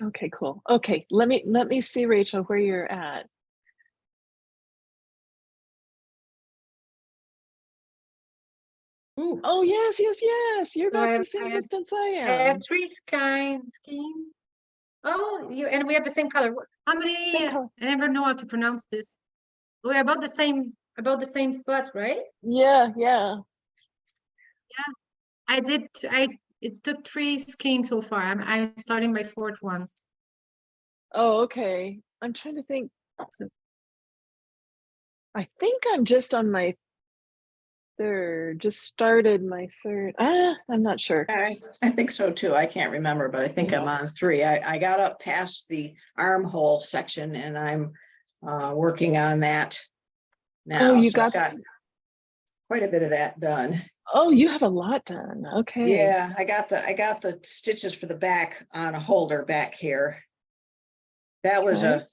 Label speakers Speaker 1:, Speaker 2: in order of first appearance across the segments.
Speaker 1: Okay, cool. Okay, let me see, Rachel, where you're at.
Speaker 2: Ooh,
Speaker 1: Oh, yes, yes, yes. You're
Speaker 2: so
Speaker 1: about the same distance I
Speaker 2: I have
Speaker 1: am.
Speaker 2: three skeins. Oh, and we have the same color. How many?
Speaker 1: Same
Speaker 2: I
Speaker 1: color.
Speaker 2: never know how to pronounce this. We're about the same spot, right?
Speaker 1: Yeah, yeah.
Speaker 2: Yeah, I did. It took three skeins so far. I'm starting my fourth one.
Speaker 1: Oh, okay. I'm trying to think.
Speaker 2: So,
Speaker 1: I think I'm just on my third, just started my third. I'm not sure.
Speaker 3: I think so too. I can't remember, but I think I'm on 3. I got up past the armhole section and I'm working on that now.
Speaker 1: Oh, you
Speaker 3: So I've
Speaker 1: got,
Speaker 3: got quite a bit of that done.
Speaker 1: oh, you have a lot done. Okay.
Speaker 3: Yeah, I got the stitches for the back on a holder back here. That was
Speaker 1: Okay.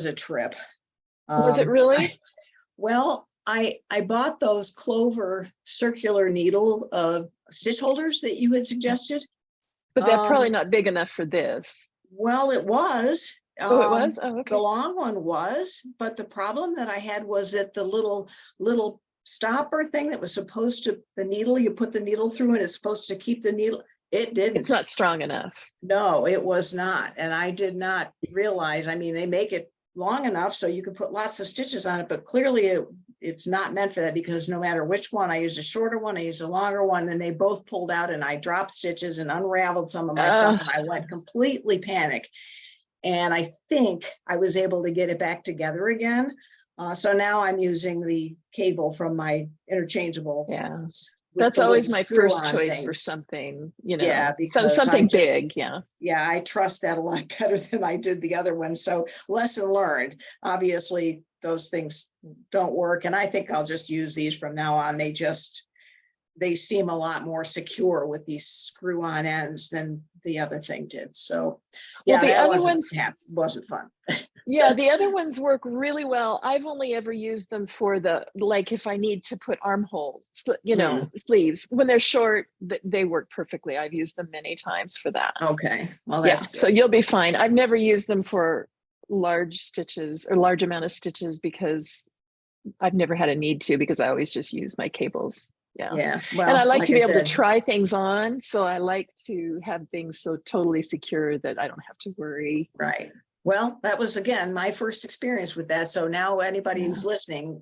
Speaker 3: a trip.
Speaker 1: Was it really?
Speaker 3: Well, I bought those Clover circular needle stitch holders that you had suggested.
Speaker 1: But they're probably not big enough for this.
Speaker 3: Well, it was.
Speaker 1: Oh, it was? Oh,
Speaker 3: The
Speaker 1: okay.
Speaker 3: long one was, but the problem that I had was that the little stopper thing that was supposed to, the needle, you put the needle through and it's supposed to keep the needle. It didn't.
Speaker 1: It's not strong enough.
Speaker 3: No, it was not. And I did not realize, I mean, they make it long enough so you can put lots of stitches on it, but clearly it's not meant for that, because no matter which one, I used a shorter one, I used a longer one, and they both pulled out and I dropped stitches and unraveled some of my stuff and I went completely panic. And I think I was able to get it back together again. So now I'm using the cable from my interchangeable.
Speaker 1: Yeah.
Speaker 3: with
Speaker 1: That's
Speaker 3: the
Speaker 1: always
Speaker 3: little
Speaker 1: my first
Speaker 3: screw-on
Speaker 1: choice for
Speaker 3: things.
Speaker 1: something, you know,
Speaker 3: Yeah, because
Speaker 1: something big. Yeah.
Speaker 3: Yeah, I trust that a lot better than I did the other one. So lesson learned. Obviously, those things don't work. And I think I'll just use these from now on. They seem a lot more secure with these screw-on ends than the other thing did. So yeah,
Speaker 1: Well, the
Speaker 3: that
Speaker 1: other ones,
Speaker 3: wasn't fun.
Speaker 1: yeah, the other ones work really well. I've only ever used them for like if I need to put armholes, you know, sleeves. When they're short, they work perfectly. I've used them many times for that.
Speaker 3: Okay, well,
Speaker 1: Yeah,
Speaker 3: that's good.
Speaker 1: so you'll be fine. I've never used them for large stitches or large amount of stitches because I've never had a need to, because I always just use my cables. Yeah.
Speaker 3: Yeah,
Speaker 1: And I
Speaker 3: well,
Speaker 1: like
Speaker 3: like
Speaker 1: to
Speaker 3: I
Speaker 1: be able to
Speaker 3: said,
Speaker 1: try things on. So I like to have things so totally secure that I don't have to worry.
Speaker 3: right. Well, that was, again, my first experience with that. So now anybody who's listening,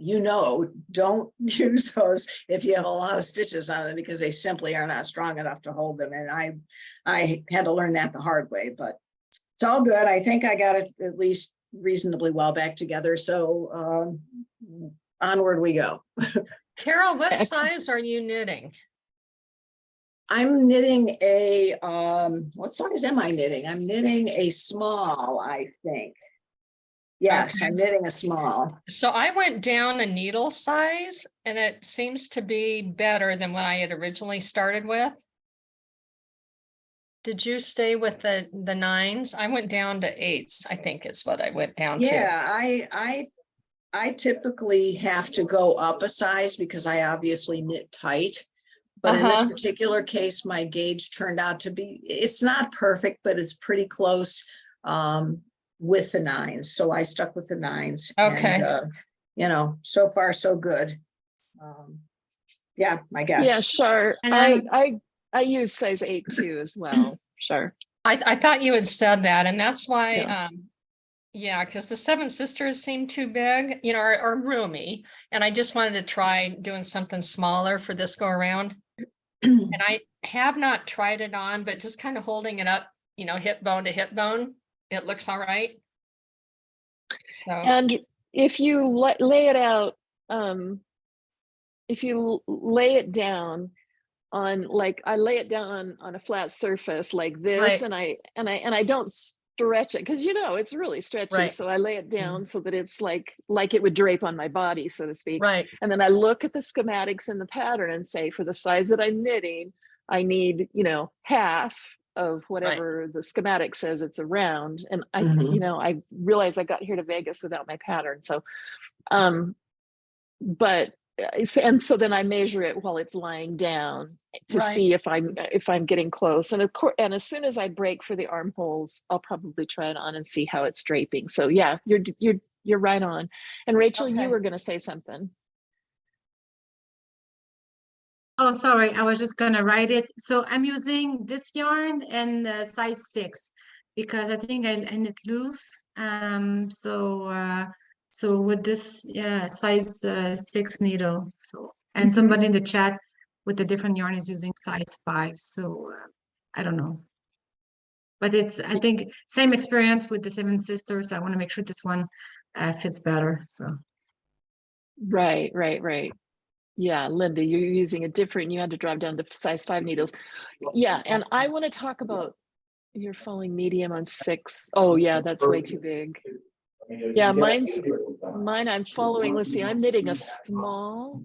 Speaker 3: don't use those if you have a lot of stitches on them, because they simply are not strong enough to hold them. And I had to learn that the hard way, but it's all good. I think I got it at least reasonably well back together. So onward we go.
Speaker 4: Carol, what
Speaker 1: Excellent.
Speaker 4: size are you knitting?
Speaker 3: I'm knitting a, what size am I knitting? I'm knitting a small, I think. Yes,
Speaker 4: Okay.
Speaker 3: I'm knitting a small.
Speaker 4: So I went down a needle size and it seems to be better than what I had originally started with. Did you stay with the 9s? I went down to 8s, I think is what I went down to.
Speaker 3: Yeah, I typically have to go up a size because I obviously knit tight. But in this particular case, my gauge turned out to be, it's not perfect, but it's pretty close with the 9s. So I stuck with the 9s.
Speaker 4: Okay.
Speaker 3: And, so far, so good. Yeah, I guess.
Speaker 1: Yeah, sure.
Speaker 4: And
Speaker 1: I use size 8 too as well. Sure.
Speaker 4: I thought you had said that, and that's why,
Speaker 1: Yeah.
Speaker 4: yeah, because the 7 sisters seem too big, or roomy, and I just wanted to try doing something smaller for this go around. And I have not tried it on, but just kind of holding it up, hip bone to hip bone, it looks all right. So,
Speaker 1: And if you lay it out, if you lay it down on, like I lay it down on a flat surface like this,
Speaker 4: Right.
Speaker 1: and I don't stretch it because it's really stretchy.
Speaker 4: Right.
Speaker 1: So I lay it down so that it's like it would drape on my body, so to speak.
Speaker 4: right.
Speaker 1: And then I look at the schematics in the pattern and say, for the size that I'm knitting, I need, half of whatever the schematic says it's around. And I realized I got here to Vegas without my pattern. So, but and so then I measure it while it's lying down to
Speaker 4: Right.
Speaker 1: see if I'm getting close. And of course, and as soon as I break for the armholes, I'll probably try it on and see how it's draping. So yeah, you're right on. And Rachel,
Speaker 4: Okay.
Speaker 1: you were going to say something.
Speaker 2: Oh, sorry, I was just gonna write it. So I'm using this yarn and size 6 because I think I knit loose. So with this, yeah, size 6 needle. So and somebody in the chat with the different yarn is using size 5. So I don't know, but it's I think same experience with the Seven Sisters. I want to make sure this one fits better. So
Speaker 1: Right. Yeah, Linda, you're using a different, you had to drop down to size 5 needles. Yeah, and I want to talk about you're following medium on 6. Oh yeah, that's way too big. Yeah, mine I'm following, let's see, I'm knitting a small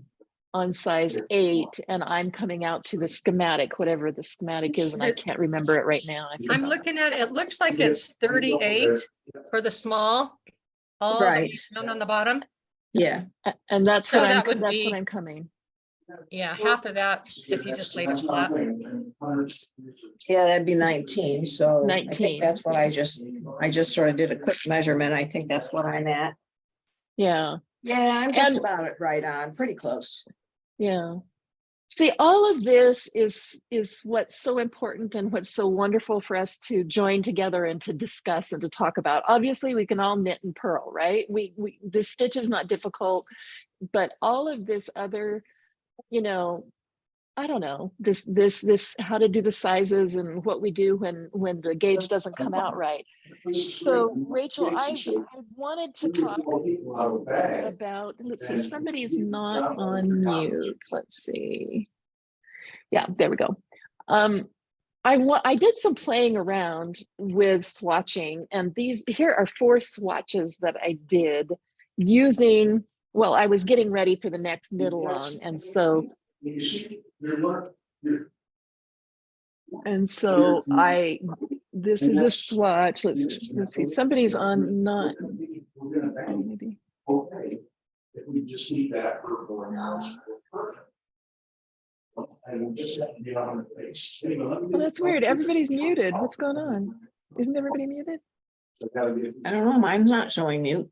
Speaker 1: on size 8 and I'm coming out to the schematic, whatever the schematic is, and I can't remember it right now.
Speaker 4: I'm looking at it. It looks like it's 38 for the small, all the
Speaker 3: Right.
Speaker 4: way down on the bottom.
Speaker 3: Yeah.
Speaker 1: And that's
Speaker 4: So
Speaker 1: what
Speaker 4: that would
Speaker 1: that's
Speaker 4: be-
Speaker 1: what I'm coming.
Speaker 4: Yeah, half of that if you just laid it flat.
Speaker 3: Yeah, that'd be 19. So I
Speaker 1: 19,
Speaker 3: think that's what I just sort of did a quick measurement. I think that's what I'm at.
Speaker 1: Yeah.
Speaker 3: Yeah, I'm just
Speaker 1: And-
Speaker 3: about it right on, pretty close.
Speaker 1: Yeah. See, all of this is what's so important and what's so wonderful for us to join together and to discuss and to talk about. Obviously, we can all knit and purl, right? We the stitch is not difficult, but all of this other, you know, I don't know, this how to do the sizes and what we do when the gauge doesn't come out right. So Rachel, I wanted to talk about, let's see, somebody's not on mute. Let's see. Yeah, there we go. I did some playing around with swatching, and here are 4 swatches that I did using, well, I was getting ready for the next knit along, and so this is a swatch. Let's see, somebody's on not maybe.
Speaker 5: Okay, if we just need that for 4 hours, perfect. I will just have to get on the face.
Speaker 1: Well, that's weird. Everybody's muted. What's going on? Isn't everybody muted?
Speaker 3: I don't know. Mine's not showing mute.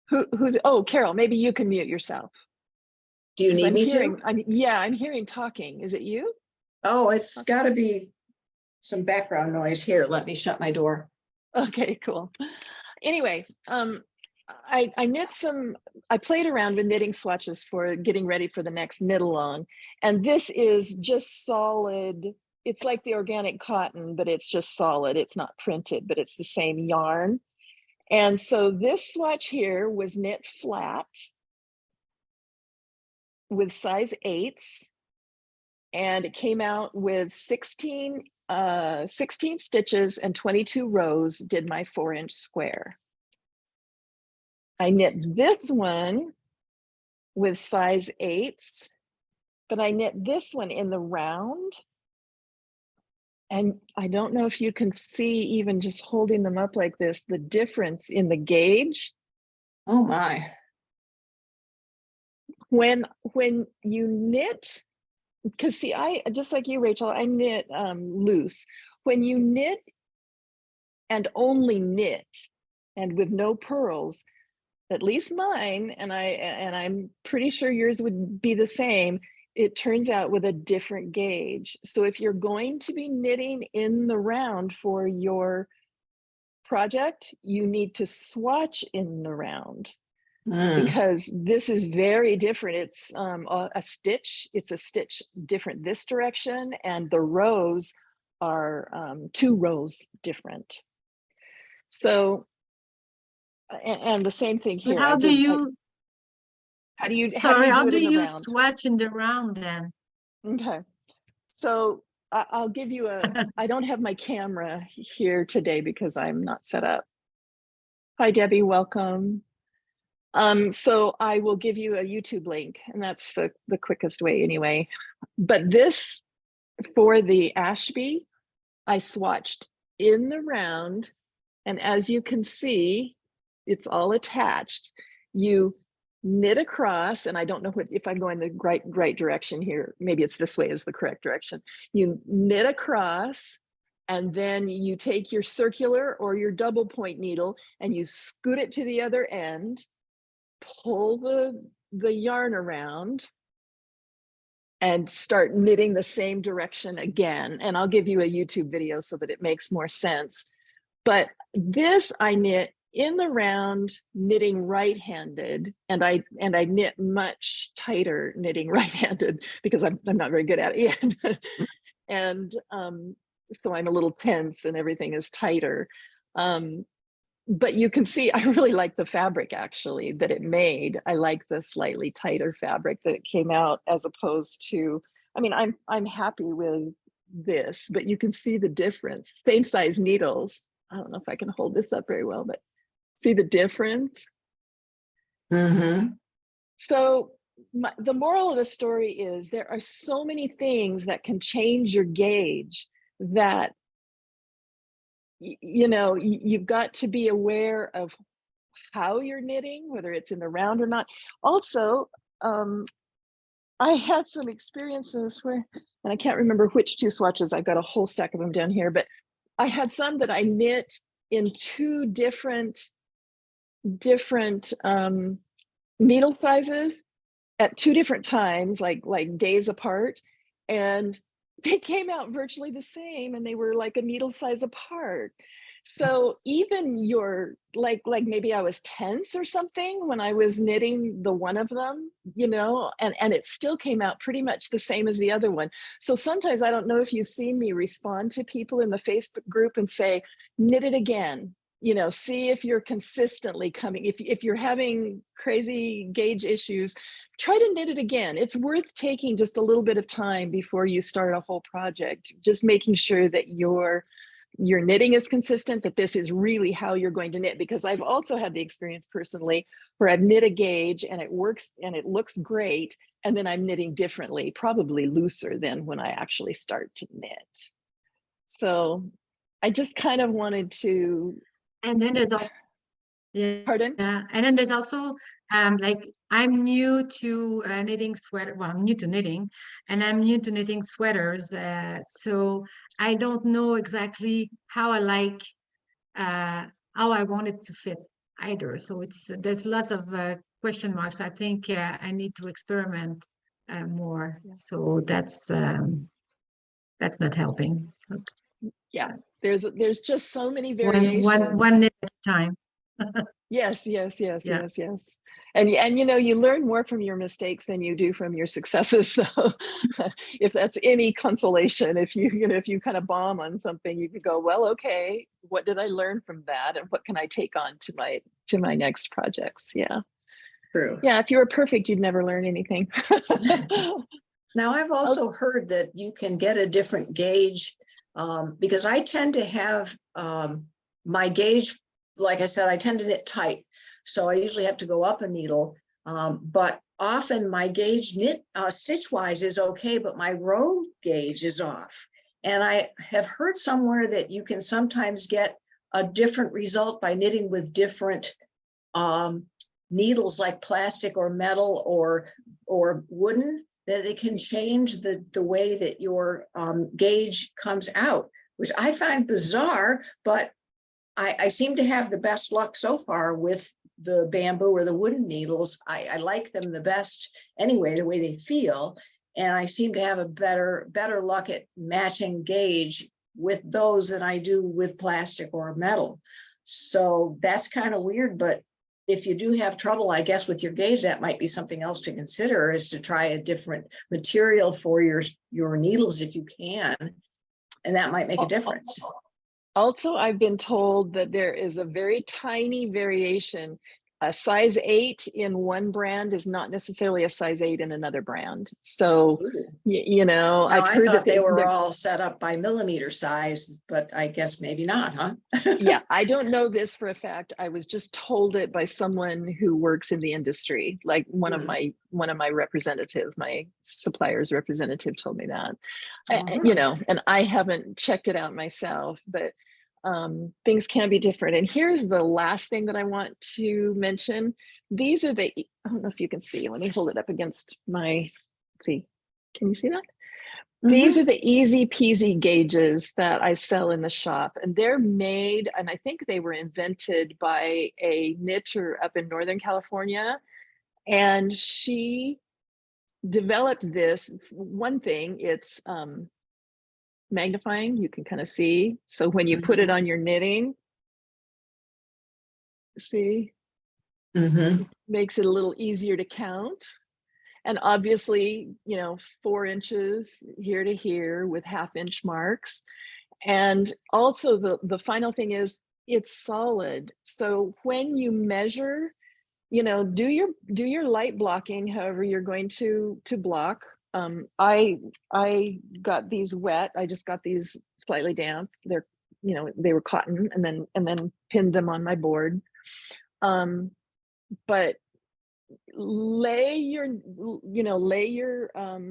Speaker 1: Who's? Oh, Carol. Maybe you can mute yourself.
Speaker 3: Do you need
Speaker 1: I'm
Speaker 3: me
Speaker 1: hearing,
Speaker 3: to?
Speaker 1: yeah, I'm hearing talking. Is it you?
Speaker 3: Oh, it's got to be some background noise here. Let me shut my door.
Speaker 1: Okay, cool. Anyway, I knit I played around with knitting swatches for getting ready for the next knit along. And this is just solid. It's like the organic cotton, but it's just solid. It's not printed, but it's the same yarn. And so this swatch here was knit flat with size 8s. And it came out with 16 stitches and 22 rows, did my 4-inch square. I knit this one with size 8s, but I knit this one in the round. And I don't know if you can see, even just holding them up like this, the difference in the gauge.
Speaker 3: Oh my.
Speaker 1: When you knit, because see, I, just like you, Rachel, I knit loose. When you knit and only knit and with no purls, at least mine, and I'm pretty sure yours would be the same, it turns out with a different gauge. So if you're going to be knitting in the round for your project, you need to swatch in the round. Because this is very different. It's a stitch. It's a stitch different this direction, and the rows are 2 rows different. So, and the same thing here.
Speaker 2: But how do you?
Speaker 1: How do you?
Speaker 2: Sorry, how do you
Speaker 1: round?
Speaker 2: swatch in the round then?
Speaker 1: Okay, so I'll give you I don't have my camera here today because I'm not set up. Hi, Debbie. Welcome. So I will give you a YouTube link, and that's the quickest way anyway. But this, for the Ashby, I swatched in the round, and as you can see, it's all attached. You knit across, and I don't know if I'm going the right direction here. Maybe it's this way is the correct direction. You knit across, and then you take your circular or your double point needle and you scoot it to the other end, pull the yarn around, and start knitting the same direction again. And I'll give you a YouTube video so that it makes more sense. But this I knit in the round, knitting right-handed, and I knit much tighter knitting right-handed because I'm not very good at it yet. And so I'm a little tense and everything is tighter. But you can see, I really like the fabric actually that it made. I like the slightly tighter fabric that it came out as opposed to, I mean, I'm happy with this, but you can see the difference. Same size needles. I don't know if I can hold this up very well, but see the difference? So the moral of the story is there are so many things that can change your gauge that you know, you've got to be aware of how you're knitting, whether it's in the round or not. Also, I had some experiences where, and I can't remember which two swatches, I've got a whole stack of them down here, but I had some that I knit in two different needle sizes at two different times, like days apart, and they came out virtually the same, and they were like a needle size apart. So even your like maybe I was tense or something when I was knitting the one of them, you know, and it still came out pretty much the same as the other one. So sometimes I don't know if you've seen me respond to people in the Facebook group and say, knit it again, you know, see if you're consistently coming, if you're having crazy gauge issues, try to knit it again. It's worth taking just a little bit of time before you start a whole project, just making sure that your knitting is consistent, that this is really how you're going to knit. Because I've also had the experience personally where I've knit a gauge and it works and it looks great, and then I'm knitting differently, probably looser than when I actually start to knit. So I just kind of wanted to.
Speaker 2: And then there's also, yeah,
Speaker 1: Pardon?
Speaker 2: and then there's also like I'm new to knitting sweater. Well, I'm new to knitting, and I'm new to knitting sweaters. So I don't know exactly how I like how I want it to fit either. So there's lots of question marks. I think I need to experiment more. So that's not helping.
Speaker 1: Yeah, there's just so many variations.
Speaker 2: One knit at a time.
Speaker 1: Yes.
Speaker 2: Yeah.
Speaker 1: And you know, you learn more from your mistakes than you do from your successes. So if that's any consolation, if you kind of bomb on something, you can go, well, okay, what did I learn from that? And what can I take on to my next projects? Yeah.
Speaker 3: True.
Speaker 1: Yeah, if you were perfect, you'd never learn anything.
Speaker 3: Now, I've also heard that you can get a different gauge because I tend to have my gauge, like I said, I tend to knit tight. So I usually have to go up a needle, but often my gauge stitch wise is okay, but my row gauge is off. And I have heard somewhere that you can sometimes get a different result by knitting with different needles like plastic or metal or wooden, that it can change the way that your gauge comes out, which I find bizarre, but I seem to have the best luck so far with the bamboo or the wooden needles. I like them the best anyway, the way they feel. And I seem to have a better luck at matching gauge with those than I do with plastic or metal. So that's kind of weird, but if you do have trouble, I guess, with your gauge, that might be something else to consider, is to try a different material for your needles if you can. And that might make a difference.
Speaker 1: Also, I've been told that there is a very tiny variation. A size 8 in one brand is not necessarily a size 8 in another brand. So, you know,
Speaker 3: now,
Speaker 1: I've heard
Speaker 3: thought
Speaker 1: that
Speaker 3: they were all set up by millimeter size, but I guess maybe not, huh?
Speaker 1: Yeah, I don't know this for a fact. I was just told it by someone who works in the industry, like one of my representatives, my supplier's representative told me that. You know, and I haven't checked it out myself, but things can be different. And here's the last thing that I want to mention. these are the, I don't know if you can see, let me hold it up against my, let's see, can you see that? These are the easy peasy gauges that I sell in the shop, and they're made, and I think they were invented by a knitter up in Northern California. And she developed this one thing, it's magnifying, you can kind of see. So when you put it on your knitting, see, makes it a little easier to count. And obviously, you know, 4 inches here to here with 1/2 inch marks. And also the final thing is it's solid. So when you measure, you know, do your light blocking, however you're going to block. I got these wet. I just got these slightly damp. They're, you know, they were cotton, and then pinned them on my board. But lay your, you know, lay your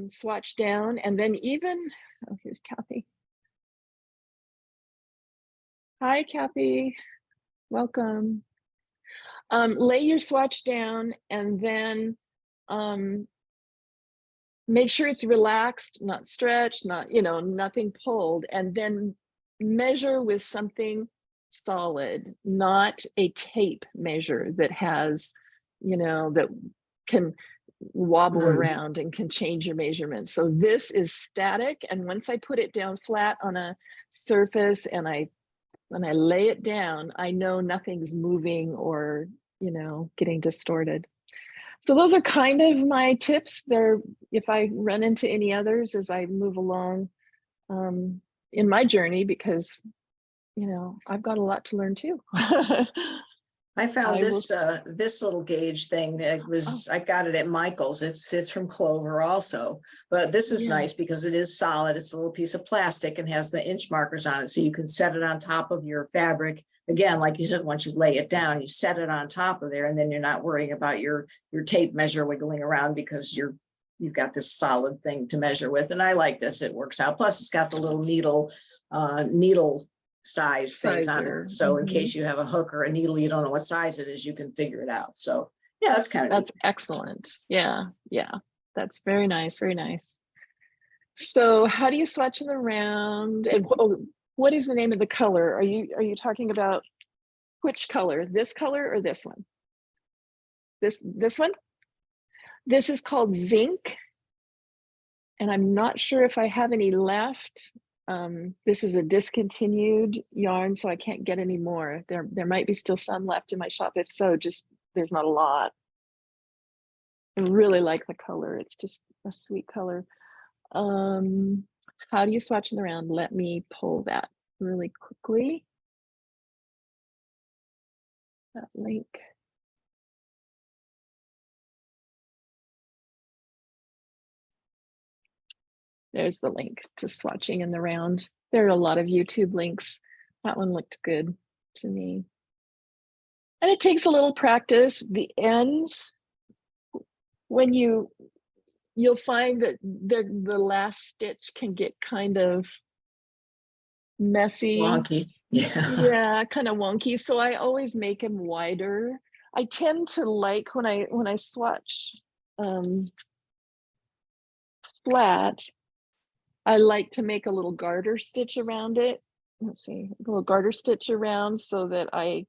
Speaker 1: swatch down, and then even, oh, here's Kathy. Hi, Kathy, welcome. Lay your swatch down, and then make sure it's relaxed, not stretched, not, you know, nothing pulled, and then measure with something solid, not a tape measure that has, you know, that can wobble around and can change your measurements. So this is static, and once I put it down flat on a surface and when I lay it down, I know nothing's moving or, you know, getting distorted. So those are kind of my tips. There, if I run into any others as I move along in my journey, because, you know, I've got a lot to learn too.
Speaker 3: I found
Speaker 1: I
Speaker 3: this this little gauge thing that was, I got it at Michael's. It's from Clover also, but this is nice because it is solid. It's a little piece of plastic and has the inch markers on it, so you can set it on top of your fabric. Again, like you said, once you lay it down, you set it on top of there, and then you're not worrying about your tape measure wiggling around because you've got this solid thing to measure with. And I like this; it works out. Plus, it's got the little needle size things on it, so in case you have a hook or a needle, you don't know what size it is, you can figure it out. So yeah, that's kind of
Speaker 1: that's excellent. Yeah, that's very nice, very nice. So how do you swatch it around, and what is the name of the color? Are you talking about which color, this color or this one? This one? This is called zinc, and I'm not sure if I have any left. This is a discontinued yarn, so I can't get any more. There might be still some left in my shop. If so, just, there's not a lot. I really like the color. It's just a sweet color. How do you swatch it around? Let me pull that really quickly. That link. There's the link to swatching in the round. There are a lot of YouTube links. That one looked good to me. And it takes a little practice. The ends, when you'll find that the last stitch can get kind of messy.
Speaker 3: wonky.
Speaker 1: Yeah, kind of wonky. So I always make them wider. I tend to like when I swatch flat, I like to make a little garter stitch around it. Let's see, a little garter stitch around so that I,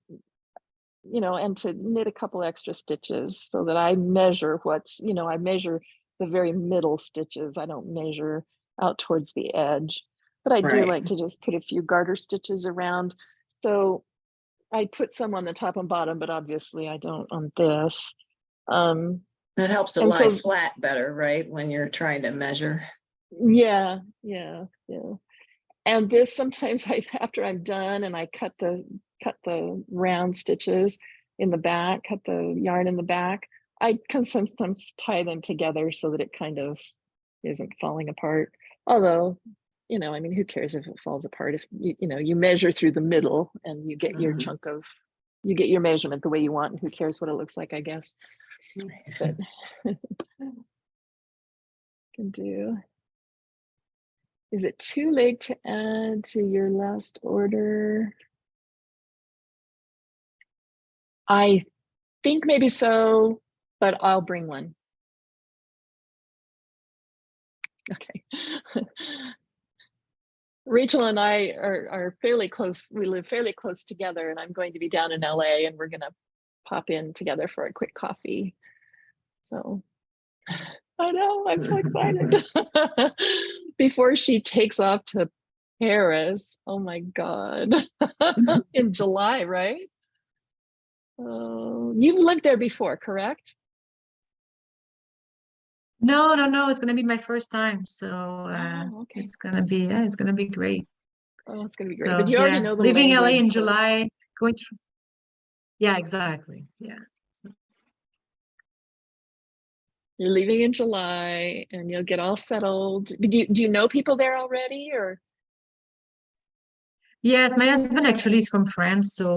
Speaker 1: you know, and to knit a couple extra stitches so that I measure what's, you know, I measure the very middle stitches. I don't measure out towards the edge, but I do like to just put a few garter stitches around. So I put some on the top and bottom, but obviously I don't on this.
Speaker 3: It helps it lie flat better, right? When you're trying to measure.
Speaker 1: Yeah. And this sometimes after I'm done and I cut the round stitches in the back, cut the yarn in the back, I can sometimes tie them together so that it kind of isn't falling apart. Although, you know, I mean, who cares if it falls apart? If you know, you measure through the middle and you get your chunk of, you get your measurement the way you want, and who cares what it looks like, I guess. But can do. Is it too late to add to your last order? I think maybe so, but I'll bring one. Okay. Rachel and I are fairly close. We live fairly close together, and I'm going to be down in LA, and we're going to pop in together for a quick coffee. So I know, I'm so excited. Before she takes off to Paris. Oh my God. In July, right? Oh, you've lived there before, correct?
Speaker 2: No, it's gonna be my first time. So
Speaker 1: Okay.
Speaker 2: it's gonna be it's gonna be great.
Speaker 1: Oh, it's gonna be great.
Speaker 2: So
Speaker 1: But you already
Speaker 2: yeah,
Speaker 1: know the
Speaker 2: leaving LA
Speaker 1: language,
Speaker 2: in
Speaker 1: so
Speaker 2: July, going through. Yeah, exactly. Yeah.
Speaker 1: you're leaving in July and you'll get all settled. Do you know people there already, or?
Speaker 2: Yes, my husband actually is from France, so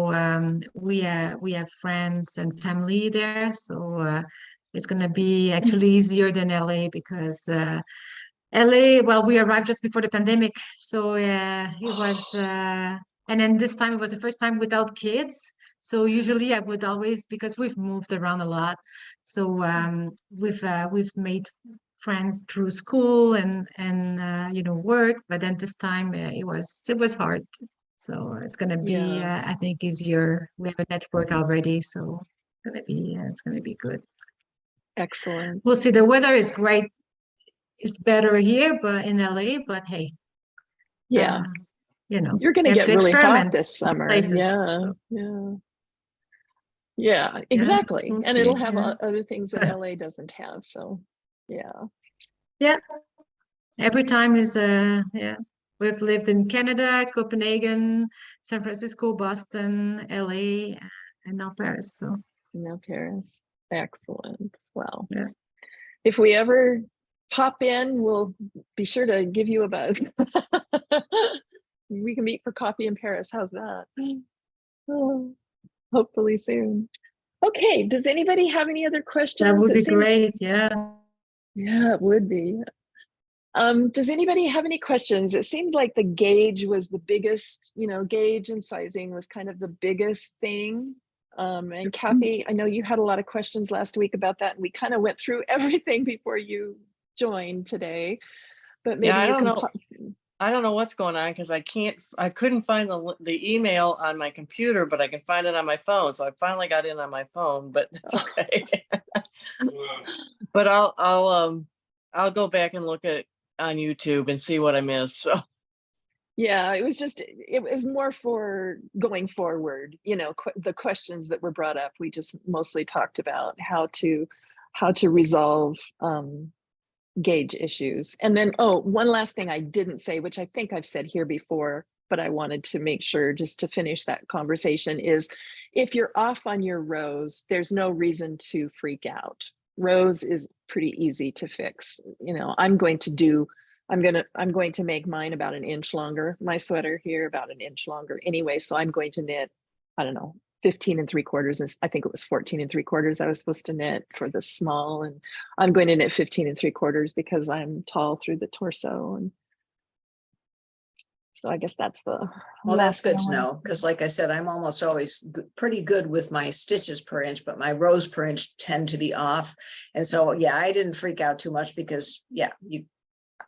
Speaker 2: we have friends and family there. So it's gonna be actually easier than LA because LA, well, we arrived just before the pandemic, so it was, and then this time it was the first time without kids. So usually I would always, because we've moved around a lot, so we've made friends through school and work, but then this time it was hard. So it's gonna be,
Speaker 1: Yeah,
Speaker 2: I think, easier. We have a network already, so it's gonna be good.
Speaker 1: excellent.
Speaker 2: We'll see. The weather is great. It's better here, but in LA. But hey,
Speaker 1: Yeah, you're gonna
Speaker 2: you have
Speaker 1: get
Speaker 2: to
Speaker 1: really hot
Speaker 2: experiment
Speaker 1: this
Speaker 2: with
Speaker 1: summer.
Speaker 2: places.
Speaker 1: Yeah,
Speaker 2: So
Speaker 1: yeah,
Speaker 2: yeah,
Speaker 1: exactly.
Speaker 2: we'll
Speaker 1: And it'll
Speaker 2: see.
Speaker 1: have
Speaker 2: Yeah,
Speaker 1: other things that LA doesn't have. So yeah.
Speaker 2: yeah. Every time is yeah. We've lived in Canada, Copenhagen, San Francisco, Boston, LA, and now Paris. So
Speaker 1: No, Paris. Excellent. Well,
Speaker 2: yeah.
Speaker 1: if we ever pop in, we'll be sure to give you a buzz. We can meet for coffee in Paris. How's that? Oh, hopefully soon. Okay, does anybody have any other
Speaker 2: That
Speaker 1: questions?
Speaker 2: would
Speaker 1: It
Speaker 2: be
Speaker 1: seems,
Speaker 2: great. Yeah.
Speaker 1: yeah, it would be. Does anybody have any questions? It seemed like the gauge was the biggest, gauge and sizing was kind of the biggest thing. And Kathy, I know you had a lot of questions last week about that, and we kind of went through everything before you joined today, but maybe
Speaker 6: Yeah, I
Speaker 1: you
Speaker 6: don't
Speaker 1: can,
Speaker 6: know. I don't know what's going on because I couldn't find the email on my computer, but I can find it on my phone. So I finally got in on my phone, but that's okay. But I'll go back and look at on YouTube and see what I missed. So
Speaker 1: yeah, it was more for going forward, the questions that were brought up. We just mostly talked about how to resolve gauge issues. And then, one last thing I didn't say, which I think I've said here before, but I wanted to make sure just to finish that conversation, is if you're off on your rows, there's no reason to freak out. Rows is pretty easy to fix. I'm going to make mine about an inch longer, my sweater here about an inch longer anyway. So I'm going to knit, I don't know, 15 3/4. And I think it was 14 3/4 I was supposed to knit for the small. And I'm going to knit 15 3/4 because I'm tall through the torso. And so I guess that's the.
Speaker 3: Well, that's
Speaker 1: last thing
Speaker 3: good
Speaker 1: I
Speaker 3: to
Speaker 1: wanted
Speaker 3: know, because like I said, I'm almost always pretty good with my stitches per inch, but my rows per inch tend to be off. And so, yeah, I didn't freak out too much because, yeah,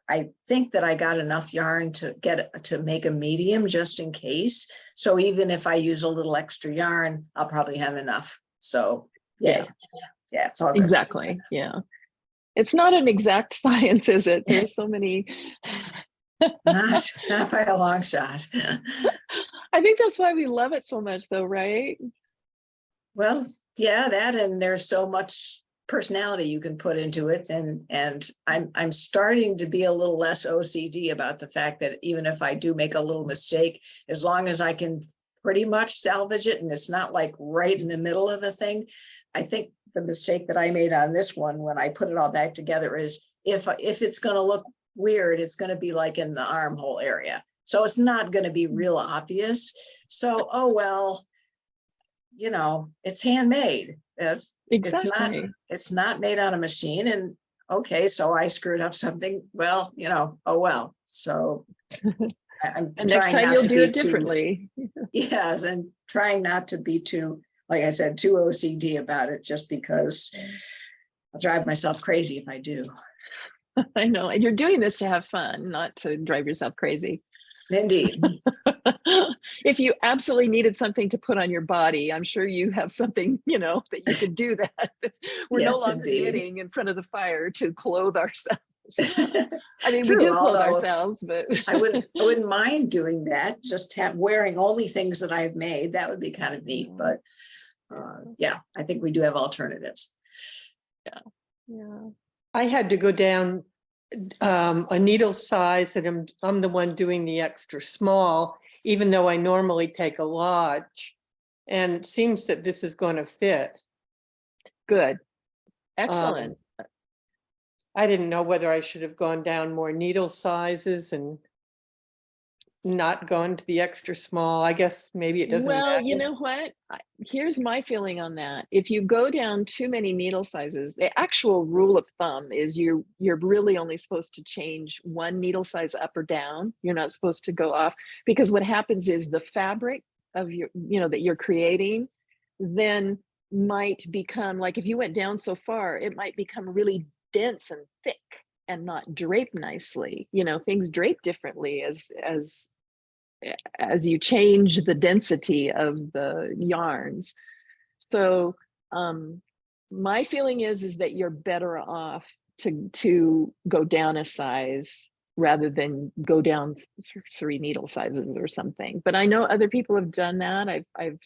Speaker 3: I think that I got enough yarn to make a medium just in case. So even if I use a little extra yarn, I'll probably have enough. So yeah, it's all good.
Speaker 1: Exactly. Yeah. It's not an exact science, is it? There's so many.
Speaker 3: Not by a long shot.
Speaker 1: I think that's why we love it so much, though, right?
Speaker 3: Well, yeah, that, and there's so much personality you can put into it, and I'm starting to be a little less OCD about the fact that even if I do make a little mistake, as long as I can pretty much salvage it and it's not like right in the middle of the thing. I think the mistake that I made on this one when I put it all back together is if it's going to look weird, it's going to be like in the armhole area, so it's not going to be real obvious. So oh well, it's handmade.
Speaker 1: Exactly.
Speaker 3: It's not made on a machine. And okay, so I screwed up something. Well, oh well. So I'm
Speaker 1: And next
Speaker 3: trying
Speaker 1: time
Speaker 3: not
Speaker 1: you'll
Speaker 3: to
Speaker 1: do
Speaker 3: be
Speaker 1: it differently.
Speaker 3: yes, and trying not to be too like I said, too OCD about it just because I'll drive myself crazy if I do.
Speaker 1: I know. And you're doing this to have fun, not to drive yourself crazy.
Speaker 3: Indeed.
Speaker 1: If you absolutely needed something to put on your body, I'm sure you have something, you know, that you could do that. We're no
Speaker 3: Yes,
Speaker 1: longer
Speaker 3: indeed.
Speaker 1: knitting in front of the fire to clothe ourselves. I mean, we
Speaker 3: True,
Speaker 1: do clothe
Speaker 3: although
Speaker 1: ourselves, but
Speaker 3: I wouldn't mind doing that. Just wearing only things that I've made. That would be kind of neat. But yeah, I think we do have alternatives.
Speaker 1: yeah.
Speaker 7: I had to go down a needle size, and I'm the one doing the extra small, even though I normally take a large. And it seems that this is going to fit.
Speaker 1: Good. Excellent.
Speaker 7: I didn't know whether I should have gone down more needle sizes and not gone to the extra small. I guess maybe it doesn't
Speaker 1: Well,
Speaker 7: matter.
Speaker 1: you know what? Here's my feeling on that. If you go down too many needle sizes, the actual rule of thumb is you're really only supposed to change one needle size up or down. You're not supposed to go off, because what happens is the fabric of your, you know, that you're creating then might become, like, if you went down so far, it might become really dense and thick and not drape nicely. You know, things drape differently as you change the density of the yarns. So my feeling is that you're better off to go down a size rather than go down 3 needle sizes or something. But I know other people have done that. I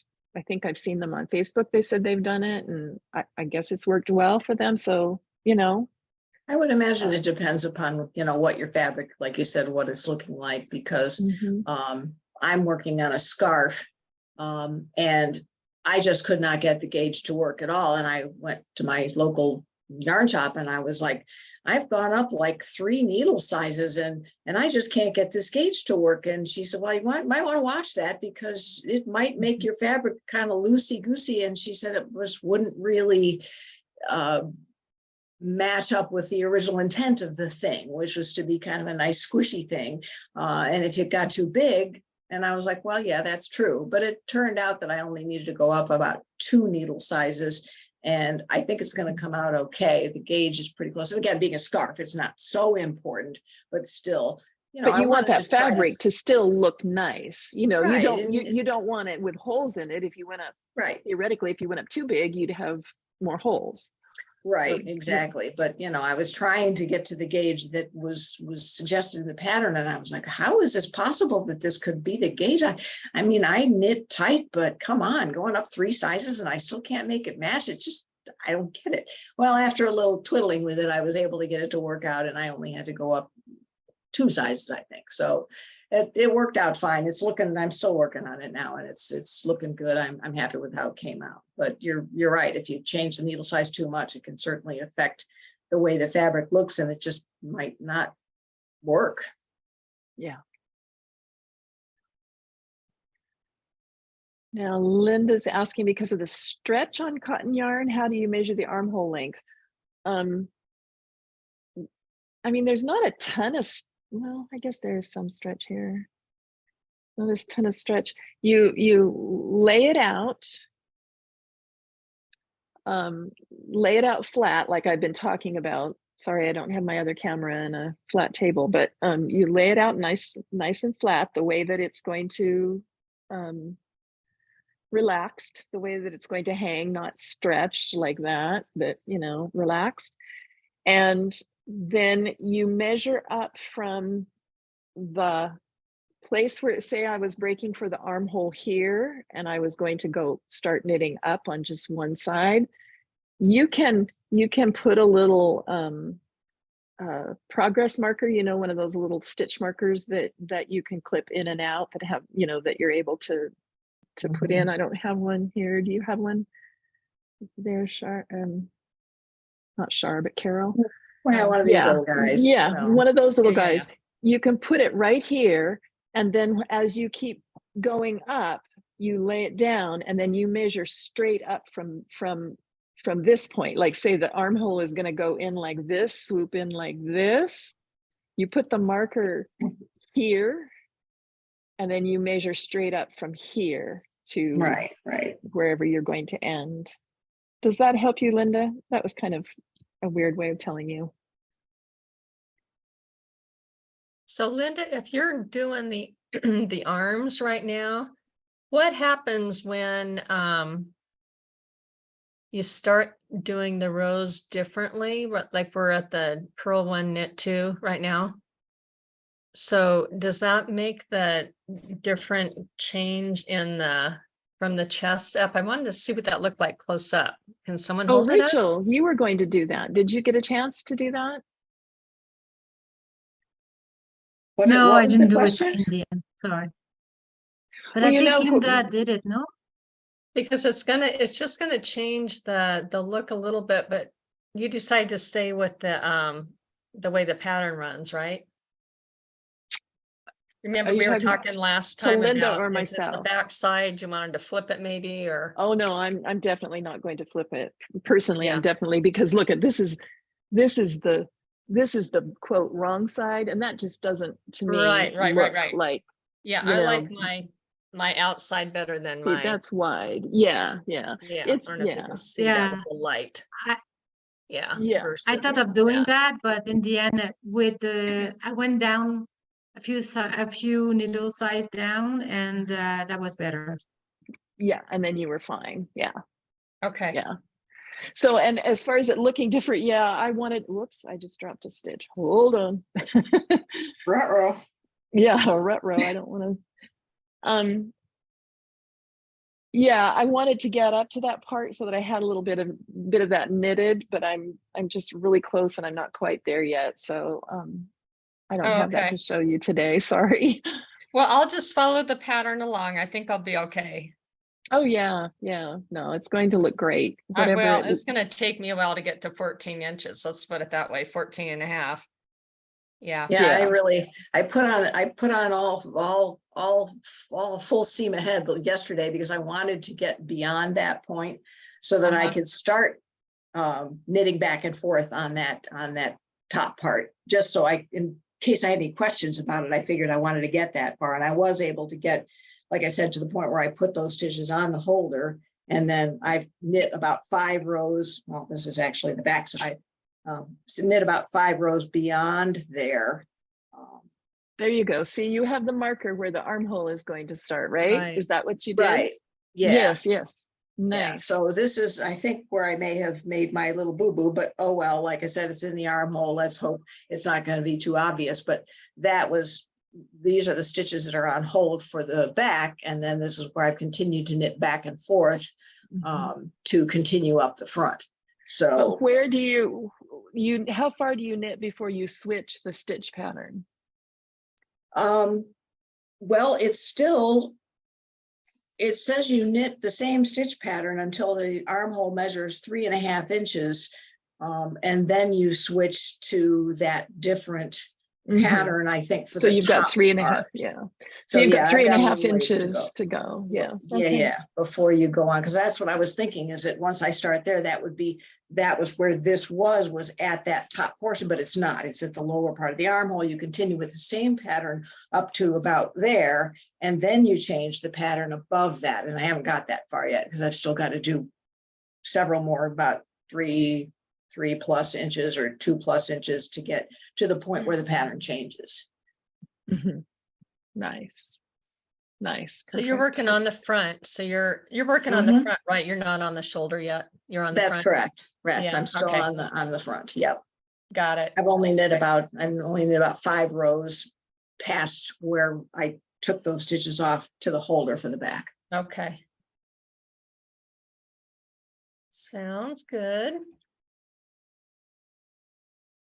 Speaker 1: think I've seen them on Facebook. They said they've done it, and I guess it's worked well for them. So, you know,
Speaker 3: I would imagine it depends upon, you know, what your fabric, like you said, what it's looking like, because I'm working on a scarf and I just could not get the gauge to work at all. And I went to my local yarn shop and I was like, I've gone up like 3 needle sizes and I just can't get this gauge to work. And she said, well, you might want to watch that because it might make your fabric kind of loosey goosey. And she said it wouldn't really match up with the original intent of the thing, which was to be kind of a nice squishy thing. And if it got too big, and I was like, well, yeah, that's true. But it turned out that I only needed to go up about 2 needle sizes. And I think it's going to come out okay. The gauge is pretty close. And again, being a scarf, it's not so important, but still, you know,
Speaker 1: but you want that fabric to still look nice. You know,
Speaker 3: Right,
Speaker 1: you don't want it with holes in it. If you went up,
Speaker 3: right,
Speaker 1: theoretically, if you went up too big, you'd have more holes.
Speaker 3: right, exactly. But you know, I was trying to get to the gauge that was suggested in the pattern, and I was like, how is this possible that this could be the gauge? I mean, I knit tight, but come on, going up 3 sizes and I still can't make it match. It just, I don't get it. Well, after a little twiddling with it, I was able to get it to work out, and I only had to go up 2 sizes, I think. So it worked out fine. It's looking, I'm still working on it now, and it's looking good. I'm happy with how it came out. But you're right. If you change the needle size too much, it can certainly affect the way the fabric looks, and it just might not work.
Speaker 1: Yeah. Now, Linda's asking, because of the stretch on cotton yarn, how do you measure the armhole length? I mean, there's not a ton of, well, I guess there is some stretch here. Not a ton of stretch. You lay it out flat, like I've been talking about. Sorry, I don't have my other camera and a flat table, but you lay it out nice and flat, the way that it's going to relaxed, the way that it's going to hang, not stretched like that, but you know, relaxed. And then you measure up from the place where, say I was breaking for the armhole here and I was going to go start knitting up on just one side. You can put a little progress marker, you know, one of those little stitch markers that you can clip in and out, that have, you know, that you're able to put in. I don't have one here. Do you have one there, Char? Not Char, but Carol.
Speaker 3: Well, one of these little guys.
Speaker 1: Yeah,
Speaker 3: You know.
Speaker 1: one of those little
Speaker 4: Yeah.
Speaker 1: guys. You can put it right here, and then as you keep going up, you lay it down, and then you measure straight up from this point. Like, say the armhole is going to go in like this, swoop in like this. You put the marker here, and then you measure straight up from here. to
Speaker 3: Right.
Speaker 1: wherever you're going to end. Does that help you, Linda? That was kind of a weird way of telling you.
Speaker 4: So Linda, if you're doing the the arms right now, what happens when you start doing the rows differently? Like we're at the purl 1 knit 2 right now. So does that make the different change in the from the chest up? I wanted to see what that looked like close up. Can someone
Speaker 1: Oh,
Speaker 4: hold it up?
Speaker 1: Rachel, you were going to do that. Did you get a chance to do that?
Speaker 2: No,
Speaker 3: What
Speaker 2: I
Speaker 3: was
Speaker 2: didn't
Speaker 3: the
Speaker 2: do it
Speaker 3: question?
Speaker 2: in the end. Sorry. But
Speaker 1: Well,
Speaker 2: I
Speaker 1: you
Speaker 2: think
Speaker 1: know,
Speaker 2: Linda did it, no?
Speaker 4: Because it's just gonna change the look a little bit, but you decide to stay with the way the pattern runs, right? Remember
Speaker 1: Are you
Speaker 4: we were
Speaker 1: talking
Speaker 4: talking last
Speaker 1: to
Speaker 4: time
Speaker 1: Linda
Speaker 4: about,
Speaker 1: or
Speaker 4: is it the
Speaker 1: myself?
Speaker 4: back side, you wanted to flip it maybe, or?
Speaker 1: Oh no, I'm definitely not going to flip it. Personally,
Speaker 4: Yeah.
Speaker 1: I'm definitely, because look at this is the quote wrong side, and that just doesn't to me
Speaker 4: Right.
Speaker 1: look like,
Speaker 4: Yeah,
Speaker 1: you
Speaker 4: I like
Speaker 1: know,
Speaker 4: my outside better than
Speaker 1: see,
Speaker 4: my,
Speaker 1: that's wide. Yeah.
Speaker 4: yeah, I
Speaker 1: It's
Speaker 4: don't know if you
Speaker 1: yeah.
Speaker 4: can see that
Speaker 2: Yeah.
Speaker 4: with the light.
Speaker 2: I,
Speaker 4: Yeah,
Speaker 1: Yeah.
Speaker 2: I
Speaker 4: versus
Speaker 2: thought of doing
Speaker 4: that.
Speaker 2: that, but in the end, with the I went down a few needle size down, and that was better.
Speaker 1: Yeah, and then you were fine. Yeah.
Speaker 4: Okay.
Speaker 1: Yeah. So, and as far as it looking different, yeah, I wanted, whoops, I just dropped a stitch. Hold on.
Speaker 3: Ruh-roh.
Speaker 1: Yeah, a retro. I don't want to. Yeah, I wanted to get up to that part so that I had a little bit of that knitted, but I'm just really close and I'm not quite there yet. So I don't have that
Speaker 4: Okay.
Speaker 1: to show you today. Sorry.
Speaker 4: Well, I'll just follow the pattern along. I think I'll be okay.
Speaker 1: Oh yeah, yeah. No, it's going to look great. Whatever
Speaker 4: Well,
Speaker 1: it
Speaker 4: it's going to take me a while to get to 14 inches. Let's put it that way, 14 and a half. Yeah.
Speaker 3: Yeah,
Speaker 1: Yeah.
Speaker 3: I put on all full steam ahead yesterday because I wanted to get beyond that point so that I
Speaker 4: Uh-huh.
Speaker 3: could start knitting back and forth on that top part, just so in case I had any questions about it, I figured I wanted to get that far, and I was able to get, like I said, to the point where I put those stitches on the holder, and then I've knit about 5 rows. Well, this is actually the back side. Knit about 5 rows beyond there.
Speaker 1: There you go. See, you have the marker where the armhole is going to start, right?
Speaker 4: Right.
Speaker 1: Is that what you did?
Speaker 3: Right. Yeah.
Speaker 1: Yes, yes.
Speaker 3: Yeah,
Speaker 1: Nice.
Speaker 3: so this is, I think, where I may have made my little boo-boo, but oh well, like I said, it's in the armhole. Let's hope it's not going to be too obvious. But these are the stitches that are on hold for the back. And then this is where I've continued to knit back and forth to continue up the front. So
Speaker 1: but where do you how far do you knit before you switch the stitch pattern?
Speaker 3: well, it says you knit the same stitch pattern until the armhole measures 3.5 inches. And then you switch to that different pattern, I think, for
Speaker 1: so
Speaker 3: the
Speaker 1: you've
Speaker 3: top
Speaker 1: got 3.5.
Speaker 3: part.
Speaker 1: Yeah. So
Speaker 3: So
Speaker 1: you've
Speaker 3: yeah,
Speaker 1: got
Speaker 3: I've got a
Speaker 1: 3.5
Speaker 3: little ways to go.
Speaker 1: inches to go. Yeah.
Speaker 3: Yeah,
Speaker 1: Okay.
Speaker 3: yeah, before you go on, because that's what I was thinking, is that once I start there, that was where this was at that top portion, but it's not. It's at the lower part of the armhole. You continue with the same pattern up to about there, and then you change the pattern above that. And I haven't got that far yet because I've still got to do several more, about 3+ inches or 2+ inches to get to the point where the pattern changes.
Speaker 1: Nice. Nice.
Speaker 4: So you're
Speaker 1: Perfect.
Speaker 4: working on the front. So you're working on the front, right? You're not on the shoulder yet. You're on the
Speaker 3: That's
Speaker 4: front.
Speaker 3: correct. Yes,
Speaker 4: Yeah,
Speaker 3: I'm still
Speaker 4: okay.
Speaker 3: on the front. Yep.
Speaker 4: Got it.
Speaker 3: I've only knit about 5 rows past where I took those stitches off to the holder for the back.
Speaker 4: Okay. Sounds good.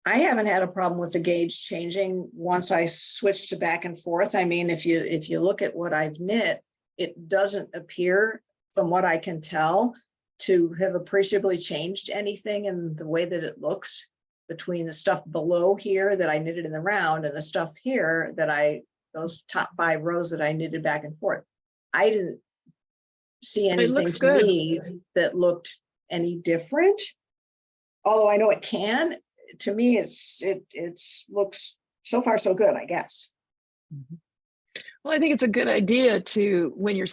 Speaker 3: I haven't had a problem with the gauge changing once I switched to back and forth. I mean, if you look at what I've knit, it doesn't appear, from what I can tell, to have appreciably changed anything in the way that it looks between the stuff below here that I knitted in the round and the stuff here that those top 5 rows that I knitted back and forth. I didn't see anything
Speaker 1: looks
Speaker 3: to
Speaker 1: good.
Speaker 3: me that looked any different. Although I know it can. To me, it looks so far so good, I guess.
Speaker 1: Well, I think it's a good idea to, when you're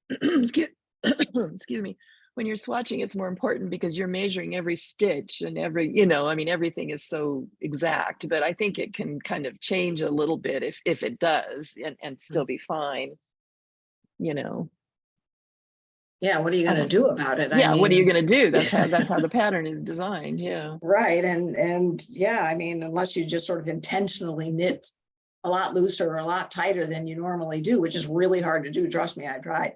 Speaker 1: excuse, excuse me, when you're swatching, it's more important because you're measuring every stitch and every, I mean, everything is so exact, but I think it can kind of change a little bit if it does and still be fine,
Speaker 3: Yeah, what are you
Speaker 1: I
Speaker 3: gonna
Speaker 1: don't
Speaker 3: do about it? I
Speaker 1: Yeah, what are you
Speaker 3: mean,
Speaker 1: gonna do? That's how the pattern is designed. Yeah.
Speaker 3: right, and yeah, I mean, unless you just sort of intentionally knit a lot looser or a lot tighter than you normally do, which is really hard to do, trust me, I tried.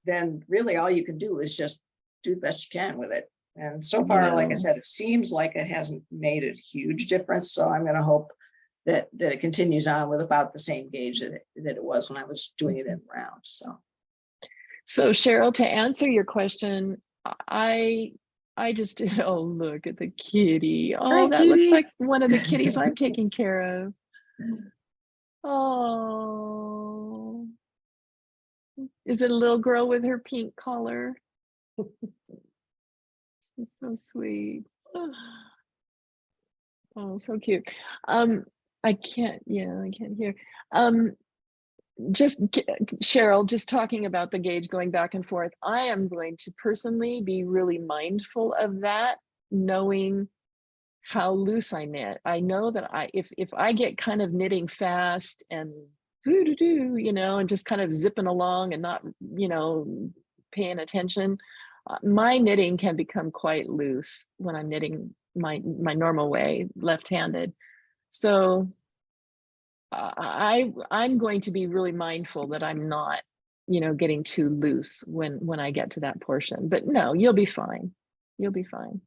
Speaker 3: Then really all you can do is just do the best you can with it. And so far, like I
Speaker 1: Yeah.
Speaker 3: said, it seems like it hasn't made a huge difference. So I'm gonna hope that it continues on with about the same gauge that it was when I was doing it in round.
Speaker 1: So Cheryl, to answer your question, I just did, oh, look at the kitty. Oh,
Speaker 3: Hi,
Speaker 1: that looks
Speaker 3: kitty.
Speaker 1: like one of the kitties I'm taking care of. Oh, is it a little girl with her pink collar? She's so sweet. Oh, so cute. I can't hear. Just Cheryl, just talking about the gauge going back and forth, I am going to personally be really mindful of that, knowing how loose I knit. I know that if I get kind of knitting fast and and just kind of zipping along and not, paying attention, my knitting can become quite loose when I'm knitting my normal way, left-handed. So I'm going to be really mindful that I'm not, getting too loose when I get to that portion. But no, you'll be fine. You'll be fine.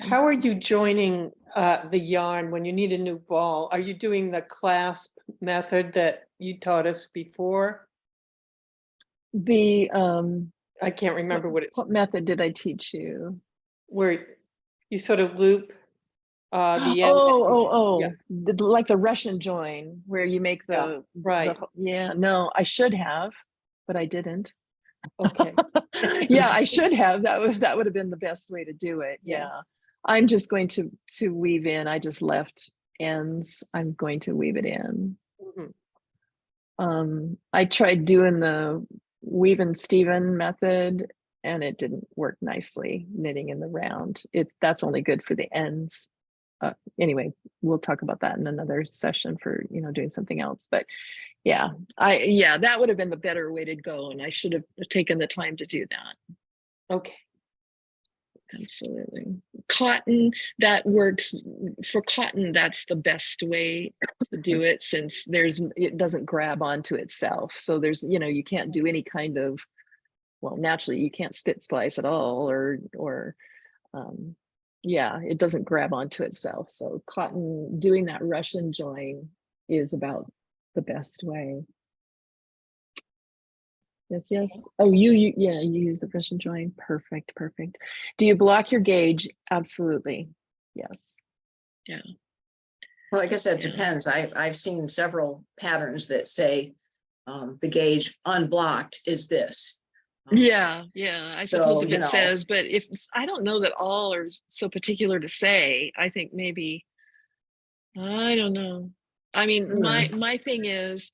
Speaker 7: How are you joining the yarn when you need a new ball? Are you doing the clasp method that you taught us before?
Speaker 1: The
Speaker 7: I can't remember what it's,
Speaker 1: what method did I teach you?
Speaker 7: where you sort of loop the end.
Speaker 1: Oh,
Speaker 7: Yeah.
Speaker 1: like the Russian join where you make the
Speaker 7: right.
Speaker 1: Yeah, no, I should have, but I didn't.
Speaker 7: Okay.
Speaker 1: Yeah, I should have. That would have been the best way to do it.
Speaker 7: Yeah.
Speaker 1: Yeah. I'm just going to weave in. I just left ends. I'm going to weave it in. I tried doing the weave and Steven method and it didn't work nicely knitting in the round. That's only good for the ends. Anyway, we'll talk about that in another session for, doing something else. But yeah, that would have been the better way to go. And I should have taken the time to do that.
Speaker 7: Okay.
Speaker 1: Absolutely. Cotton, that works for cotton. That's the best way to do it since it doesn't grab onto itself. So there's, you can't do any kind of, well, naturally you can't stitch splice at all or yeah, it doesn't grab onto itself. So cotton, doing that Russian join is about the best way. Yes. Oh, you use the Russian join. Perfect. Do you block your gauge? Absolutely. Yes. Yeah.
Speaker 3: Well, like I said, it depends. I've seen several patterns that say the gauge unblocked is this.
Speaker 1: Yeah. I suppose if it
Speaker 3: know,
Speaker 1: says, but if I don't know that all are so particular to say, I think maybe, I don't know. I mean, my thing is,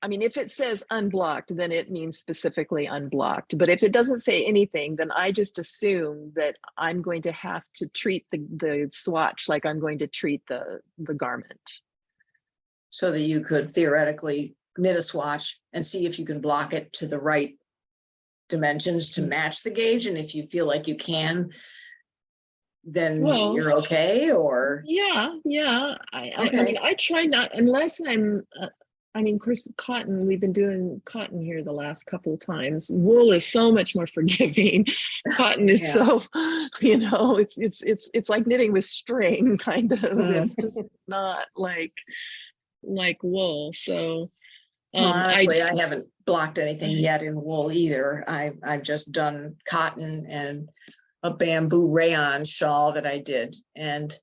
Speaker 1: I mean, if it says unblocked, then it means specifically unblocked. But if it doesn't say anything, then I just assume that I'm going to have to treat the swatch like I'm going to treat the garment.
Speaker 3: So that you could theoretically knit a swatch and see if you can block it to the right dimensions to match the gauge. And if you feel like you can, then you're okay, or?
Speaker 1: Yeah. I mean, I try not, unless I'm, I mean, of course, cotton, we've been doing cotton here the last couple of times. Wool is so much more forgiving. Cotton is so, it's like knitting with string, kind of. It's just not like wool. So
Speaker 3: Well, honestly, I haven't blocked anything yet in wool either. I've just done cotton and a bamboo rayon shawl that I did. And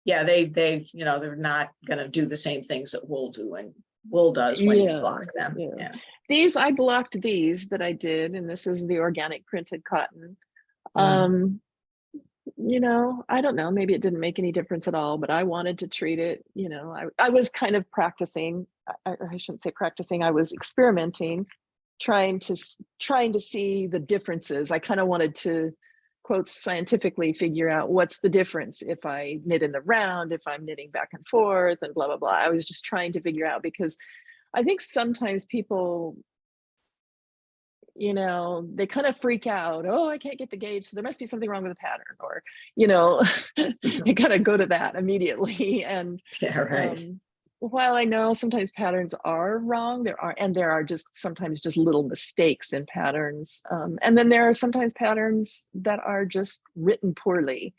Speaker 3: yeah, they're not going to do the same things that wool do, and wool does when you block them. Yeah.
Speaker 1: These, I blocked these that I did, and this is the organic printed cotton. I don't know, maybe it didn't make any difference at all, but I wanted to treat it, I was kind of practicing I shouldn't say practicing, I was experimenting, trying to see the differences. I kind of wanted to, quote, scientifically figure out what's the difference if I knit in the round, if I'm knitting back and forth, and blah, blah, blah. I was just trying to figure out, because I think sometimes people, they kind of freak out. Oh, I can't get the gauge, so there must be something wrong with the pattern, or, they kind of go to that immediately. And
Speaker 3: Yeah, right.
Speaker 1: while I know sometimes patterns are wrong, there are just sometimes just little mistakes in patterns. And then there are sometimes patterns that are just written poorly.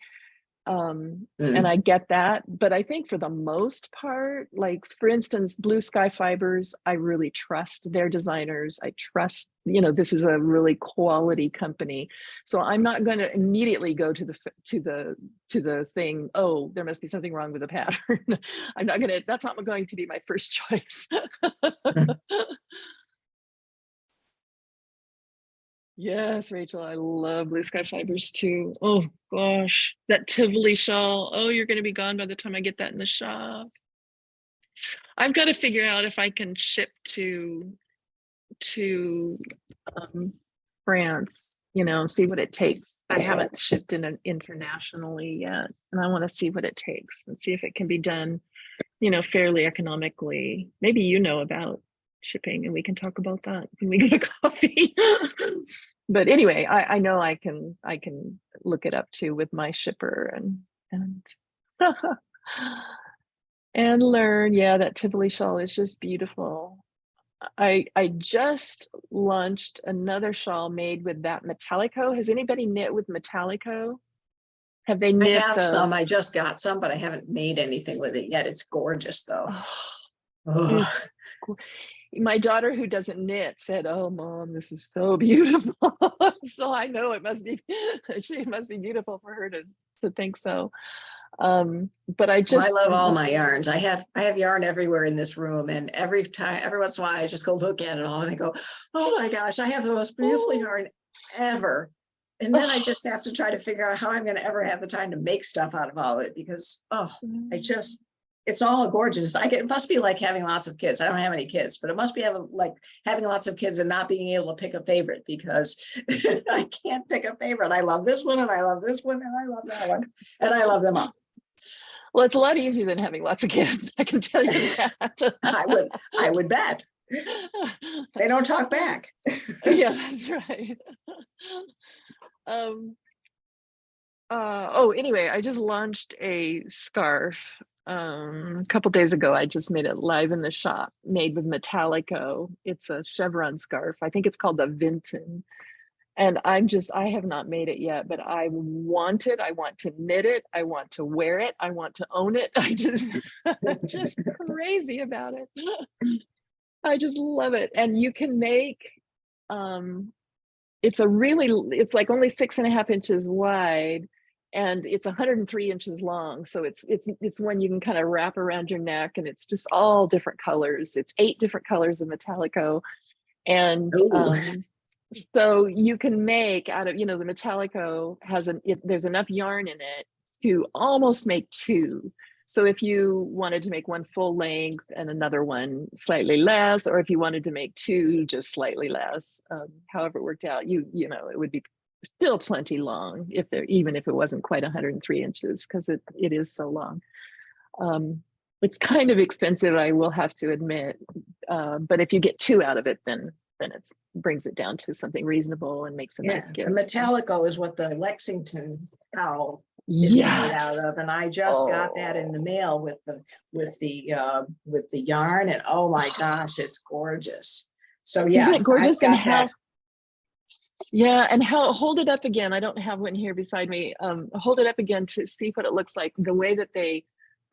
Speaker 1: And I get that, but I think for the most part, like for instance, Blue Sky Fibers, I really trust their designers. I trust, this is a really quality company. So I'm not going to immediately go to the thing, oh, there must be something wrong with the pattern. That's not going to be my first choice. Yes, Rachel, I love Blue Sky Fibers too. Oh gosh, that Tivoli shawl. Oh, you're going to be gone by the time I get that in the shop. I've got to figure out if I can ship to France, see what it takes. I haven't shipped internationally yet, and I want to see what it takes and see if it can be done, fairly economically. Maybe about shipping, and we can talk about that when we get a coffee. But anyway, I know I can look it up too with my shipper and and learn. Yeah, that Tivoli shawl is just beautiful. I just launched another shawl made with that Metallico. Has anybody knit with Metallico? Have they knit?
Speaker 3: I have some. I just got some, but I haven't made anything with it yet. It's gorgeous though.
Speaker 1: It's my daughter, who doesn't knit, said, "Oh, Mom, this is so beautiful." So I know it must be beautiful for her to think so. But I
Speaker 3: love all my yarns. I have yarn everywhere in this room, and every once in a while I just go look at it all and I go, oh my gosh, I have the most beautiful yarn ever. And then I just have to try to figure out how I'm going to ever have the time to make stuff out of all of it, because it's all gorgeous. It must be like having lots of kids. I don't have any kids, but it must be like having lots of kids and not being able to pick a favorite, because I can't pick a favorite. I love this one, and I love this one, and I love that one, and I love them all.
Speaker 1: Well, it's a lot easier than having lots of kids, I can tell you that.
Speaker 3: I would bet. They don't talk back.
Speaker 1: Yeah, that's right. Anyway, I just launched a scarf a couple days ago. I just made it live in the shop, made with Metallico. It's a chevron scarf. I think it's called the Vinton. And I have not made it yet, but I want it. I want to knit it. I want to wear it. I want to own it. I'm just crazy about it. I just love it. And you can make, it's like only 6.5 inches wide, and it's 103 inches long. So it's one you can kind of wrap around your neck, and it's just all different colors. It's 8 different colors of Metallico. And so you can make out of, the Metallico there's enough yarn in it to almost make 2. So if you wanted to make one full length and another one slightly less, or if you wanted to make 2 just slightly less, however it worked out, it would be still plenty long, even if it wasn't quite 103 inches, because it is so long. It's kind of expensive, I will have to admit, but if you get 2 out of it, then it brings it down to something reasonable and makes a nice gift.
Speaker 3: The Metallico is what the Lexington cowl is made out of, and I just got that in the mail with the yarn, and oh my gosh, it's gorgeous. So yeah,
Speaker 1: isn't it gorgeous? And how? Yeah, and hold it up again. I don't have one here beside me. Hold it up again to see what it looks like. The way that they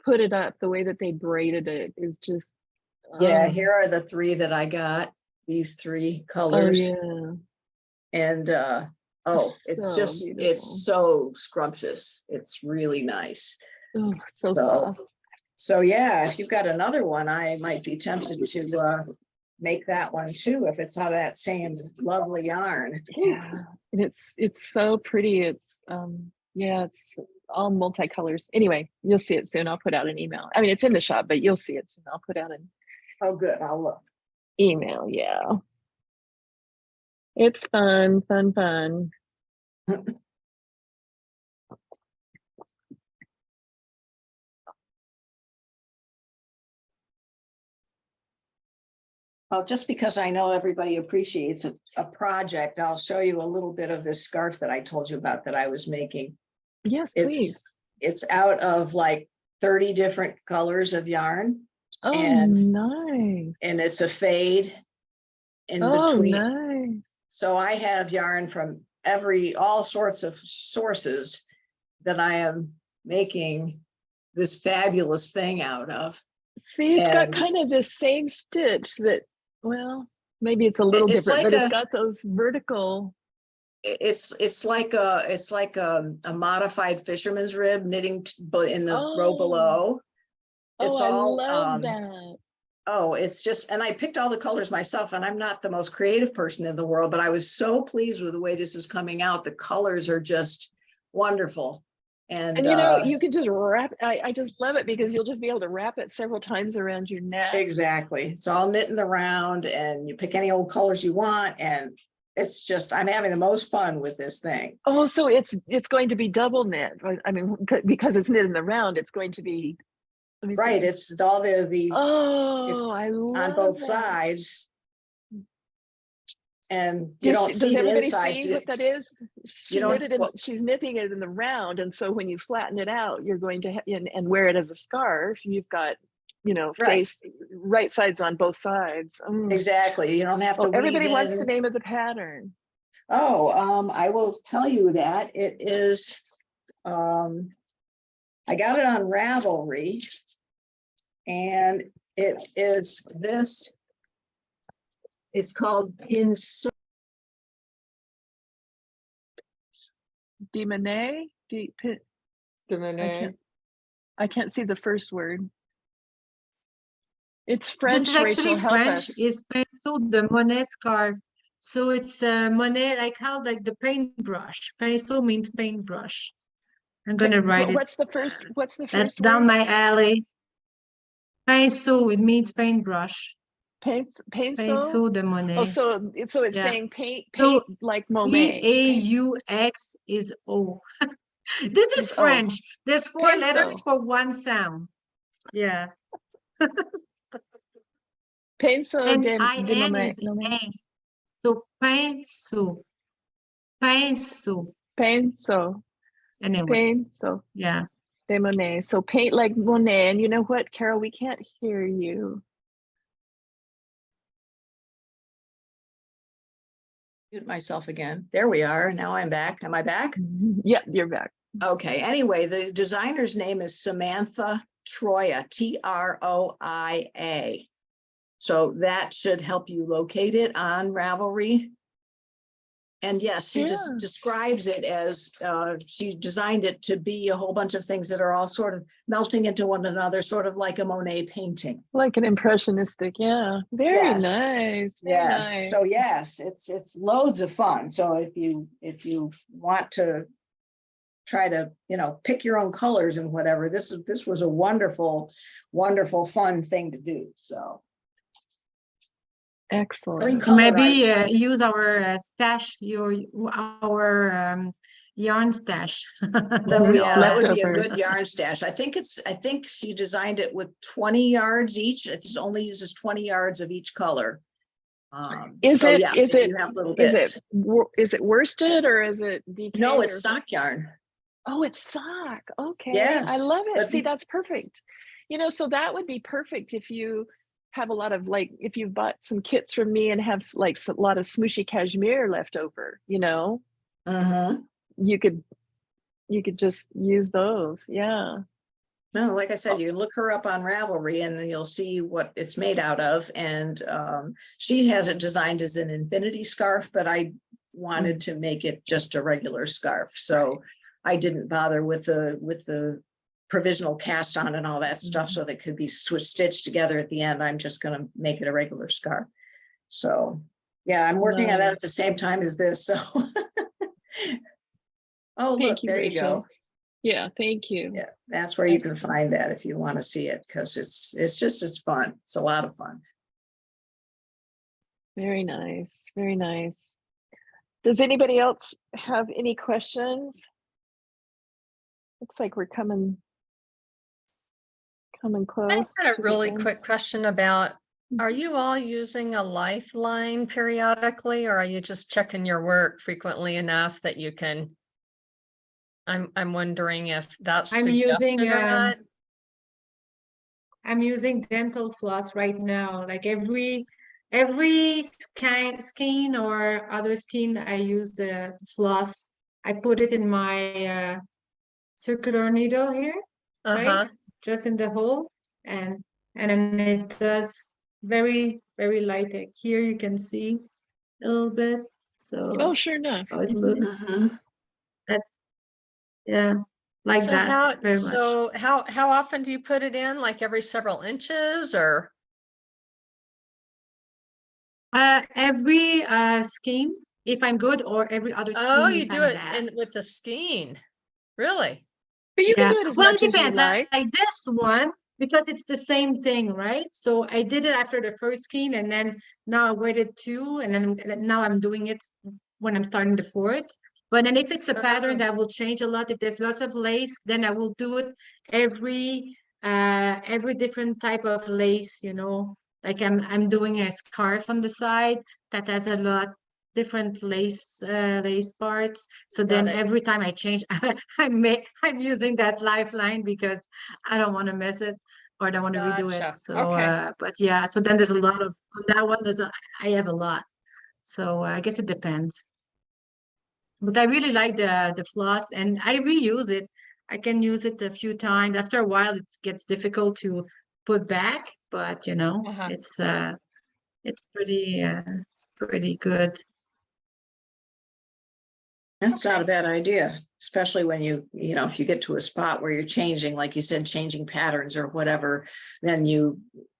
Speaker 1: put it up, the way that they braided it is just.
Speaker 3: Yeah, here are the 3 that I got. These 3 colors. Oh, yeah. And it's so just beautiful. It's so scrumptious. It's really nice.
Speaker 1: Oh, so soft.
Speaker 3: So yeah, if you've got another one, I might be tempted to make that one too, if it's on that same lovely yarn.
Speaker 1: Yeah, and it's so pretty. It's it's all multicolors. Anyway, you'll see it soon. I'll put out an email. I mean, it's in the shop, but you'll see it soon. I'll put out
Speaker 3: Oh, good. I'll look.
Speaker 1: email. Yeah. It's fun, fun, fun.
Speaker 3: Well, just because I know everybody appreciates a project, I'll show you a little bit of this scarf that I told you about that I was making.
Speaker 1: Yes, please.
Speaker 3: It's out of like 30 different colors of yarn,
Speaker 1: Oh,
Speaker 3: and-
Speaker 1: nice.
Speaker 3: and it's a fade in
Speaker 1: Oh,
Speaker 3: between.
Speaker 1: nice.
Speaker 3: So I have yarn from all sorts of sources that I am making this fabulous thing out of.
Speaker 1: See, it's got
Speaker 3: And-
Speaker 1: kind of this same stitch that, well, maybe it's a little
Speaker 3: It's
Speaker 1: different,
Speaker 3: like
Speaker 1: but it's
Speaker 3: a-
Speaker 1: got those vertical.
Speaker 3: It's like a modified fisherman's rib knitting in the row
Speaker 1: Oh.
Speaker 3: below. It's
Speaker 1: Oh, I
Speaker 3: all
Speaker 1: love that.
Speaker 3: oh, it's just, and I picked all the colors myself, and I'm not the most creative person in the world, but I was so pleased with the way this is coming out. The colors are just wonderful. And
Speaker 1: you know, you can just wrap, I just love it because you'll just be able to wrap it several times around your neck.
Speaker 3: exactly. It's all knitting around, and you pick any old colors you want, and it's just, I'm having the most fun with this thing.
Speaker 1: Oh, so it's going to be double knit. I mean, because it's knit in the round, it's going to be, let me
Speaker 3: Right,
Speaker 1: see.
Speaker 3: it's all the
Speaker 1: Oh, I
Speaker 3: it's
Speaker 1: love
Speaker 3: on both
Speaker 1: that.
Speaker 3: sides. And you don't
Speaker 1: Does
Speaker 3: see the
Speaker 1: everybody
Speaker 3: inside.
Speaker 1: see what that is?
Speaker 3: You don't-
Speaker 1: She's knitting it in the round, and so when you flatten it out, you're going to and wear it as a scarf. You've got, you know,
Speaker 3: Right.
Speaker 1: right sides on both sids.
Speaker 3: Exactly. You don't have to
Speaker 1: Oh, everybody
Speaker 3: weave
Speaker 1: wants
Speaker 3: in.
Speaker 1: the name of the pattern.
Speaker 3: Oh, I will tell you that it is, I got it on Ravelry, and it is this. It's called Pinso.
Speaker 1: Dimone? I can't see the first word. It's French,
Speaker 2: This is actually
Speaker 1: Rachel, help
Speaker 2: French.
Speaker 1: us.
Speaker 2: It's pinceau de monnaie scarf. So it's monnaie, like how like the paintbrush. Pinceau means paintbrush. I'm gonna write it.
Speaker 1: What's the first
Speaker 2: That's
Speaker 1: word?
Speaker 2: down my alley. Pinceau, it means paintbrush.
Speaker 1: Pinceau?
Speaker 2: Pinceau de
Speaker 1: Oh,
Speaker 2: monnaie.
Speaker 1: so it's
Speaker 2: Yeah.
Speaker 1: saying paint
Speaker 2: So,
Speaker 1: like Monet.
Speaker 2: P-A-U-X is O. This is
Speaker 1: Oh.
Speaker 2: French. There's 4
Speaker 1: Pinceau.
Speaker 2: letters for one sound. Yeah.
Speaker 1: Pinceau
Speaker 2: And
Speaker 1: de
Speaker 2: I-N
Speaker 1: Monet.
Speaker 2: is A. So pinceau. Pinceau.
Speaker 1: Pinceau.
Speaker 2: Anyway,
Speaker 1: Pinceau
Speaker 2: yeah.
Speaker 1: de Monet. So paint like Monet. And you know what, Carol, we can't hear you.
Speaker 3: Mute myself again. There we are. Now I'm back. Am I back?
Speaker 1: Yep, you're back.
Speaker 3: Okay. Anyway, the designer's name is Samantha Troia, Troia. So that should help you locate it on Ravelry. And yes, she just
Speaker 1: Yeah.
Speaker 3: describes it as she designed it to be a whole bunch of things that are all sort of melting into one another, sort of like a Monet painting.
Speaker 1: Like an impressionistic, yeah. Very
Speaker 3: Yes.
Speaker 1: nice. Very
Speaker 3: Yes.
Speaker 1: nice.
Speaker 3: So yes, it's loads of fun. So if you want to try to, pick your own colors and whatever, this was a wonderful, wonderful, fun thing to do. So
Speaker 1: Excellent.
Speaker 2: Maybe use our stash, our yarn stash.
Speaker 3: Oh yeah, that would be a
Speaker 1: Leftovers.
Speaker 3: good yarn stash. I think she designed it with 20 yards each. It only uses 20 yards of each color.
Speaker 1: Is it worsted or is it DK?
Speaker 3: No, it's sock yarn.
Speaker 1: Oh, it's sock. Okay.
Speaker 3: Yes,
Speaker 1: I love it.
Speaker 3: but
Speaker 1: See, that's perfect. So that would be perfect if you have a lot of if you've bought some kits from me and have a lot of smooshy cashmere left over,
Speaker 3: Uh-huh.
Speaker 1: you could just use those. Yeah.
Speaker 3: No, like I said, you can look her up on Ravelry and then you'll see what it's made out of. And she has it designed as an infinity scarf, but I wanted to make it just a regular scarf. So I didn't bother with the provisional cast on and all that stuff, so that could be stitched together at the end. I'm just going to make it a regular scarf. So yeah, I'm working on that at the same time as this. So oh, look, there you go.
Speaker 1: Yeah, thank you.
Speaker 3: Yeah, that's where you can find that if you want to see it, because it's fun. It's a lot of fun.
Speaker 1: Very nice. Very nice. Does anybody else have any questions? Looks like we're coming
Speaker 4: I
Speaker 1: close
Speaker 4: had a
Speaker 1: to the
Speaker 4: really
Speaker 1: end.
Speaker 4: quick question about, are
Speaker 1: Mhm.
Speaker 4: you all using a lifeline periodically, or are you just checking your work frequently enough that you can? I'm wondering if that's
Speaker 2: I'm
Speaker 4: suggested
Speaker 2: using
Speaker 4: or not.
Speaker 2: I'm using dental floss right now. Like every skin or other skin, I use the floss. I put it in my circular needle here, right?
Speaker 4: Uh-huh.
Speaker 2: Just in the hole, and then it does very light. Like here you can see a little bit.
Speaker 1: Oh,
Speaker 2: So
Speaker 1: sure enough.
Speaker 2: how it
Speaker 1: Mhm.
Speaker 2: looks. That yeah, like
Speaker 4: So
Speaker 2: that
Speaker 4: how,
Speaker 2: very much.
Speaker 4: so how often do you put it in? Like every several inches or?
Speaker 2: Every skin if I'm good, or every other
Speaker 4: Oh,
Speaker 2: skin
Speaker 4: you
Speaker 2: if
Speaker 4: do
Speaker 2: I'm
Speaker 4: it
Speaker 2: bad.
Speaker 4: in with the skein. Really?
Speaker 1: But you can
Speaker 2: Yeah,
Speaker 1: do it as
Speaker 2: well,
Speaker 1: much
Speaker 2: it
Speaker 1: as you
Speaker 2: depends.
Speaker 1: like.
Speaker 2: Like this one, because it's the same thing, right? So I did it after the first skein, and then now I waited two, and then now I'm doing it when I'm starting the fourth. But then if it's a pattern
Speaker 4: Oh,
Speaker 2: that will change a lot, if there's lots of lace, then I will do it every different type of lace, you know. Like I'm doing a scarf on the side that has a lot different lace parts. So
Speaker 4: got
Speaker 2: then
Speaker 4: it.
Speaker 2: every time I change, I'm using that lifeline because I don't want to miss it, or I don't want to redo it.
Speaker 4: Gotcha.
Speaker 2: So
Speaker 4: Okay.
Speaker 2: but yeah, so then there's a lot of on that one. I have a lot. So I guess it depends. But I really like the floss, and I reuse it. I can use it a few times. After a while, it gets difficult to put back, but you know,
Speaker 4: Uh-huh.
Speaker 2: it's pretty good.
Speaker 3: That's not a bad idea, especially when you know, if you get to a spot where you're changing, like you said, changing patterns or whatever, then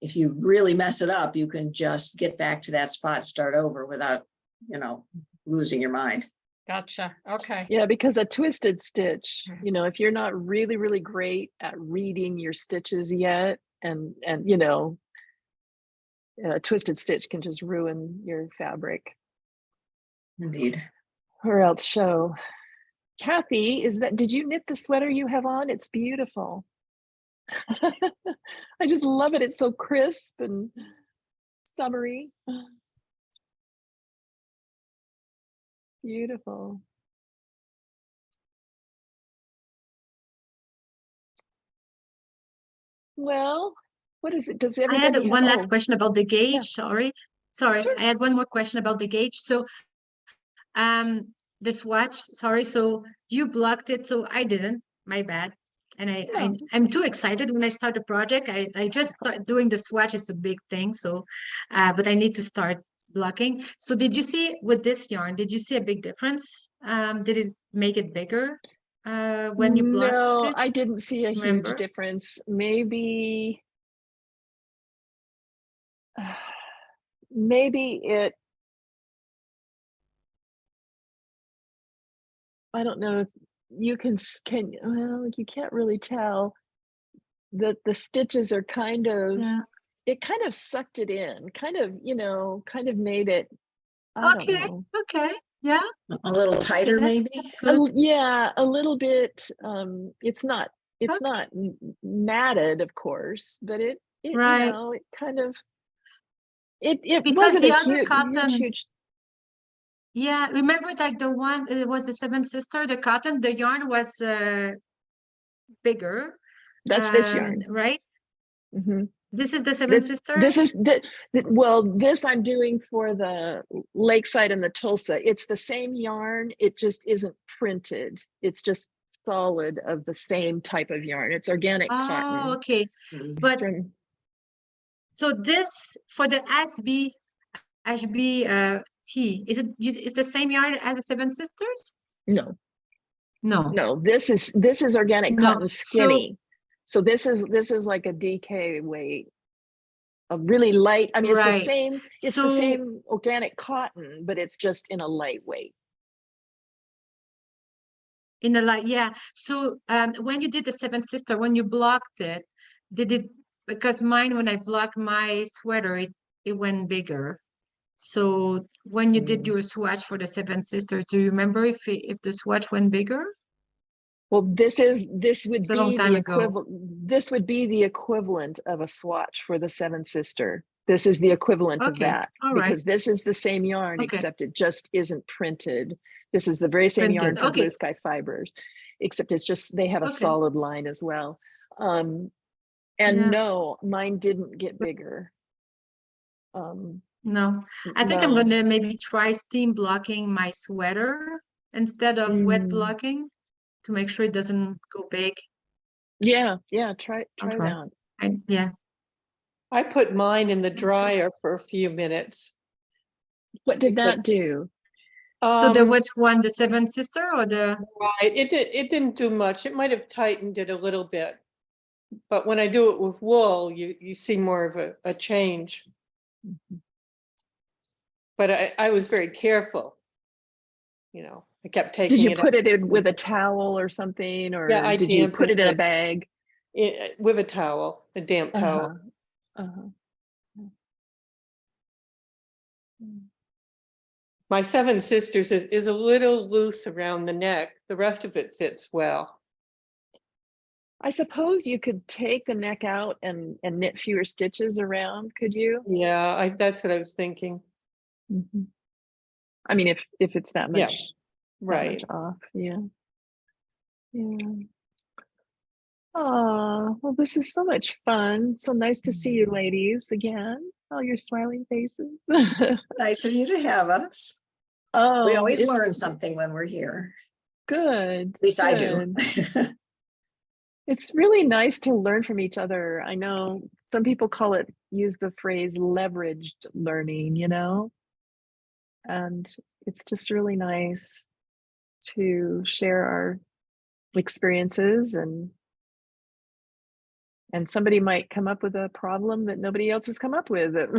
Speaker 3: if you really mess it up, you can just get back to that spot, start over without, you know, losing your mind.
Speaker 4: Gotcha. Okay.
Speaker 1: Yeah, because a twisted stitch, you know, if you're not really, really great at reading your stitches yet, and you know, a twisted stitch can just ruin your fabric
Speaker 3: Indeed.
Speaker 1: or else show. Kathy, did you knit the sweater you have on? It's beautiful. I just love it. It's so crisp and summery. Beautiful. Well, what is it? Does
Speaker 2: I had
Speaker 1: everybody have,
Speaker 2: one last
Speaker 1: oh,
Speaker 2: question about the
Speaker 1: yeah,
Speaker 2: gauge. Sorry,
Speaker 1: sure.
Speaker 2: I had one more question about the gauge. So the swatch, sorry, so you blocked it, so I didn't, my bad. And
Speaker 1: No,
Speaker 2: I'm too excited when I start a project. I just start doing the swatch, it's a big thing. So but I need to start blocking. So did you see with this yarn, did you see a big difference? Did it make it bigger when you blocked
Speaker 1: no,
Speaker 2: it?
Speaker 1: I didn't see a huge
Speaker 2: Remember?
Speaker 1: difference. Maybe, maybe it, I don't know if you well, you can't really tell. The stitches are kind of,
Speaker 2: Yeah.
Speaker 1: it kind of sucked it in, kind of, you know, kind of made it, I don't
Speaker 2: Okay,
Speaker 1: know.
Speaker 2: okay. Yeah,
Speaker 3: A little tighter,
Speaker 2: okay,
Speaker 3: maybe.
Speaker 2: that's good.
Speaker 1: Yeah, a little bit. It's
Speaker 2: Okay.
Speaker 1: not matted, of course, but it you
Speaker 2: Right.
Speaker 1: know, it kind of, it
Speaker 2: Because
Speaker 1: wasn't a
Speaker 2: the other
Speaker 1: huge,
Speaker 2: cotton,
Speaker 1: huge.
Speaker 2: yeah, remember like the one, it was the Seven Sister, the cotton, the yarn was bigger,
Speaker 1: That's this yarn.
Speaker 2: right?
Speaker 1: Hmm.
Speaker 2: This is the Seven
Speaker 1: This
Speaker 2: Sister?
Speaker 1: this is well, this I'm doing for the Lakeside and the Tulsa. It's the same yarn. It just isn't printed. It's just solid of the same type of yarn. It's organic
Speaker 2: Oh,
Speaker 1: cotton
Speaker 2: okay. But
Speaker 1: from,
Speaker 2: so this for the Ashby Tee, is the same yarn as the Seven Sisters?
Speaker 1: no,
Speaker 2: No,
Speaker 1: no, this is organic
Speaker 2: no.
Speaker 1: cotton
Speaker 2: So
Speaker 1: skinny. So this is like a DK weight, a really light. I mean,
Speaker 2: right.
Speaker 1: it's the
Speaker 2: So
Speaker 1: same organic cotton, but it's just in a lightweight.
Speaker 2: in the light, yeah. So when you did the Seven Sister, when you blocked it, did it, because mine when I blocked my sweater, it went bigger. So when you did
Speaker 1: Mm.
Speaker 2: your swatch for the Seven Sisters, do you remember if the swatch went bigger?
Speaker 1: Well, this would
Speaker 2: It's a long
Speaker 1: be
Speaker 2: time
Speaker 1: the
Speaker 2: ago.
Speaker 1: equivalent. This would be the equivalent of a swatch for the Seven Sister. This is the equivalent of
Speaker 2: Okay,
Speaker 1: that
Speaker 2: all right.
Speaker 1: because this is the same yarn,
Speaker 2: Okay.
Speaker 1: except it just isn't printed. This is the very same yarn
Speaker 2: Printed.
Speaker 1: for
Speaker 2: Okay.
Speaker 1: Blue Sky Fibers, except it's just they have a
Speaker 2: Okay.
Speaker 1: solid line as well. And
Speaker 2: Yeah.
Speaker 1: no, mine didn't get bigger.
Speaker 2: No, I think I'm
Speaker 1: No.
Speaker 2: gonna maybe try steam blocking my sweater instead of wet
Speaker 1: Mm.
Speaker 2: blocking to make sure it doesn't go big.
Speaker 1: Yeah, try
Speaker 2: I'll try.
Speaker 1: that.
Speaker 2: Yeah.
Speaker 7: I put mine in the dryer for a few minutes.
Speaker 1: What did
Speaker 7: Because-
Speaker 1: that do?
Speaker 2: So the
Speaker 7: Um,
Speaker 2: which one, the Seven Sister or the?
Speaker 7: right, it didn't do much. It might have tightened it a little bit. But when I do it with wool, you see more of a change. But I was very careful. You know, I kept taking
Speaker 1: Did you
Speaker 7: it
Speaker 1: put
Speaker 7: out
Speaker 1: it in with a towel or something, or
Speaker 7: Yeah, I
Speaker 1: did you put it in a
Speaker 7: dampened
Speaker 1: bag?
Speaker 7: with a towel, a damp towel. My Seven Sisters is a little loose around the neck. The rest of it fits well.
Speaker 1: I suppose you could take the neck out and knit fewer stitches around, could you?
Speaker 7: Yeah, that's what I was thinking.
Speaker 1: I mean, if it's that
Speaker 7: Yeah,
Speaker 1: much, that
Speaker 7: right.
Speaker 1: much off, yeah. Oh, well, this is so much fun. So nice to see you ladies again. All your smiling faces.
Speaker 3: Nice of you to have us.
Speaker 1: Oh,
Speaker 3: We always learn
Speaker 1: it's
Speaker 3: something when we're here.
Speaker 1: good.
Speaker 3: At least I do.
Speaker 1: Good. It's really nice to learn from each other. I know some people use the phrase leveraged learning, and it's just really nice to share our experiences and somebody might come up with a problem that nobody else has come up with that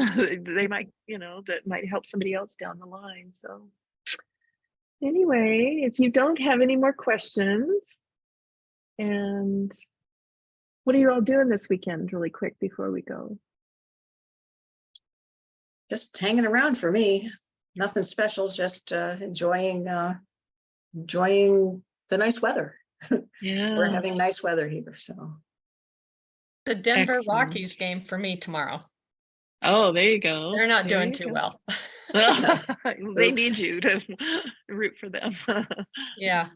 Speaker 1: they might, that might help somebody else down the line. So anyway, if you don't have any more questions, and what are you all doing this weekend really quick before we go?
Speaker 3: Just hanging around for me. Nothing special, just enjoying the nice weather.
Speaker 1: Yeah.
Speaker 3: We're having nice weather here, so.
Speaker 4: The Denver
Speaker 1: Excellent.
Speaker 4: Rockies game for me tomorrow.
Speaker 1: Oh, there you go.
Speaker 4: They're not
Speaker 1: There
Speaker 4: doing
Speaker 1: you
Speaker 4: too
Speaker 1: go.
Speaker 4: well.
Speaker 1: They
Speaker 3: Oops.
Speaker 1: need you to root for them.
Speaker 4: Yeah.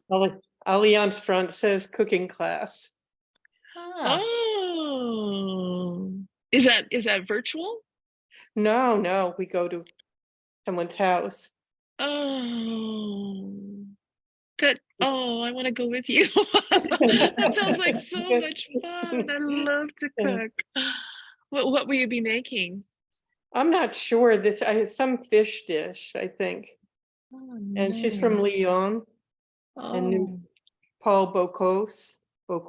Speaker 7: Allianz Front says cooking class.
Speaker 4: Ah,
Speaker 1: Oh, is that virtual?
Speaker 7: No, we go to someone's house.
Speaker 1: Oh, I want to go with you. That sounds like so much fun. I love to cook. What will you be making?
Speaker 7: I'm not sure. Some fish dish, I think.
Speaker 1: Oh,
Speaker 7: And she's from
Speaker 1: nice.
Speaker 7: Lyon and knew
Speaker 1: Oh,
Speaker 7: Paul Bocuse,
Speaker 1: oh.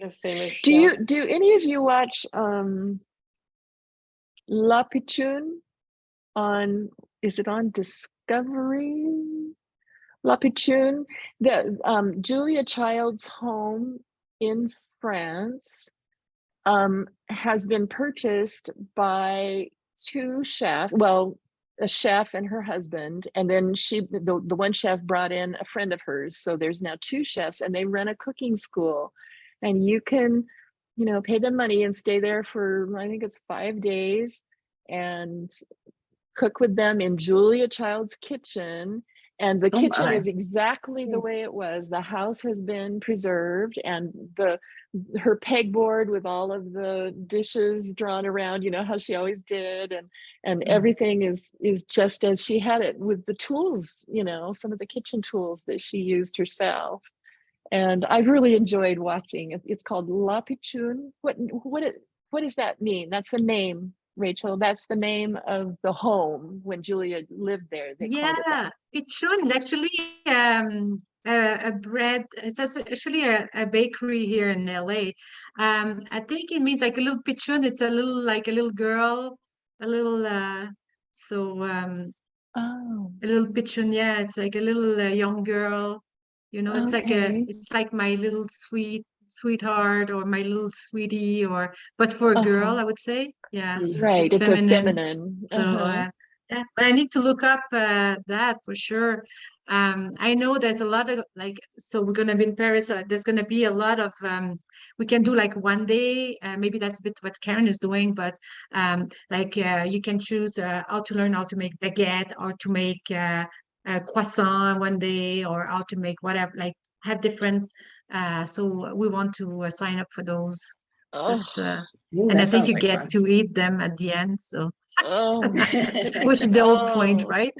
Speaker 7: the famous
Speaker 1: Do
Speaker 7: chef.
Speaker 1: any of you watch La Pichoun is it on Discovery? La Pichoun, the Julia Child's home in France has been purchased by two chefs, well, a chef and her husband, and then the one chef brought in a friend of hers, so there's now two chefs, and they run a cooking school, and you can pay them money and stay there for, I think it's 5 days, and cook with them in Julia Child's kitchen. And the
Speaker 3: Oh
Speaker 1: kitchen
Speaker 3: my.
Speaker 1: is exactly the way it was. The house has been preserved, and her pegboard with all of the dishes drawn around, how she always did, and everything is just as she had it, with the tools, some of the kitchen tools that she used herself. And I really enjoyed watching. It's called La Pichoun. What does that mean? That's the name, Rachel. That's the name of the home when Julia lived there. They called it that.
Speaker 2: Pichon is actually a bread. It's actually a bakery here in LA. I think it means like a little pichon. It's a little girl, a little
Speaker 1: Oh,
Speaker 2: a little pichon. Yeah, it's like a little young girl. It's
Speaker 1: okay.
Speaker 2: it's like my little sweet sweetheart or my little sweetie, or but for a girl, I would say, yeah,
Speaker 1: Right,
Speaker 2: it's
Speaker 1: it's a
Speaker 2: feminine.
Speaker 1: feminine.
Speaker 2: So yeah, but I need to look up that for sure. I know there's a lot of like, so we're gonna be in Paris. There's gonna be a lot of we can do like one day. Maybe that's a bit what Karen is doing, but like you can choose how to learn how to make baguette or to make croissant one day, or how to make whatever. Like have different. So we want to sign up for those.
Speaker 1: Oh,
Speaker 2: Just,
Speaker 3: Ooh,
Speaker 2: and I
Speaker 3: that
Speaker 2: think
Speaker 3: sounds
Speaker 2: you
Speaker 3: like
Speaker 2: get
Speaker 3: fun.
Speaker 2: to eat them at the end. So.
Speaker 1: oh,
Speaker 2: Which is the whole point,
Speaker 1: oh,
Speaker 2: right?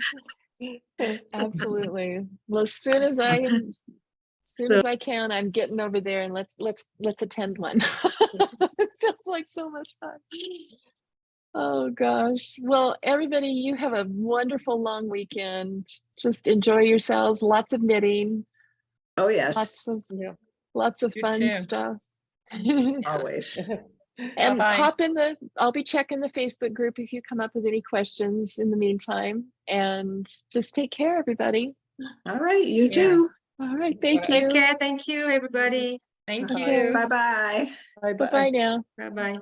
Speaker 1: absolutely. Well, as soon
Speaker 2: So
Speaker 1: as I can, I'm getting over there and let's attend one. It sounds like so much fun. Oh gosh. Well, everybody, you have a wonderful long weekend. Just enjoy yourselves. Lots of knitting,
Speaker 3: Oh, yes,
Speaker 6: Yeah.
Speaker 1: lots of
Speaker 4: You
Speaker 1: fun
Speaker 4: too.
Speaker 1: stuff.
Speaker 3: always.
Speaker 1: And
Speaker 4: Bye-bye.
Speaker 1: I'll be checking the Facebook group if you come up with any questions in the meantime. And just take care, everybody.
Speaker 3: All right, you
Speaker 4: Yeah.
Speaker 3: too.
Speaker 1: All right. Thank
Speaker 2: take
Speaker 1: you.
Speaker 2: care. Thank you, everybody.
Speaker 4: Thank
Speaker 1: Okay.
Speaker 4: you.
Speaker 3: Bye-bye.
Speaker 6: Bye-bye.
Speaker 1: Bye-bye now.
Speaker 2: Bye bye.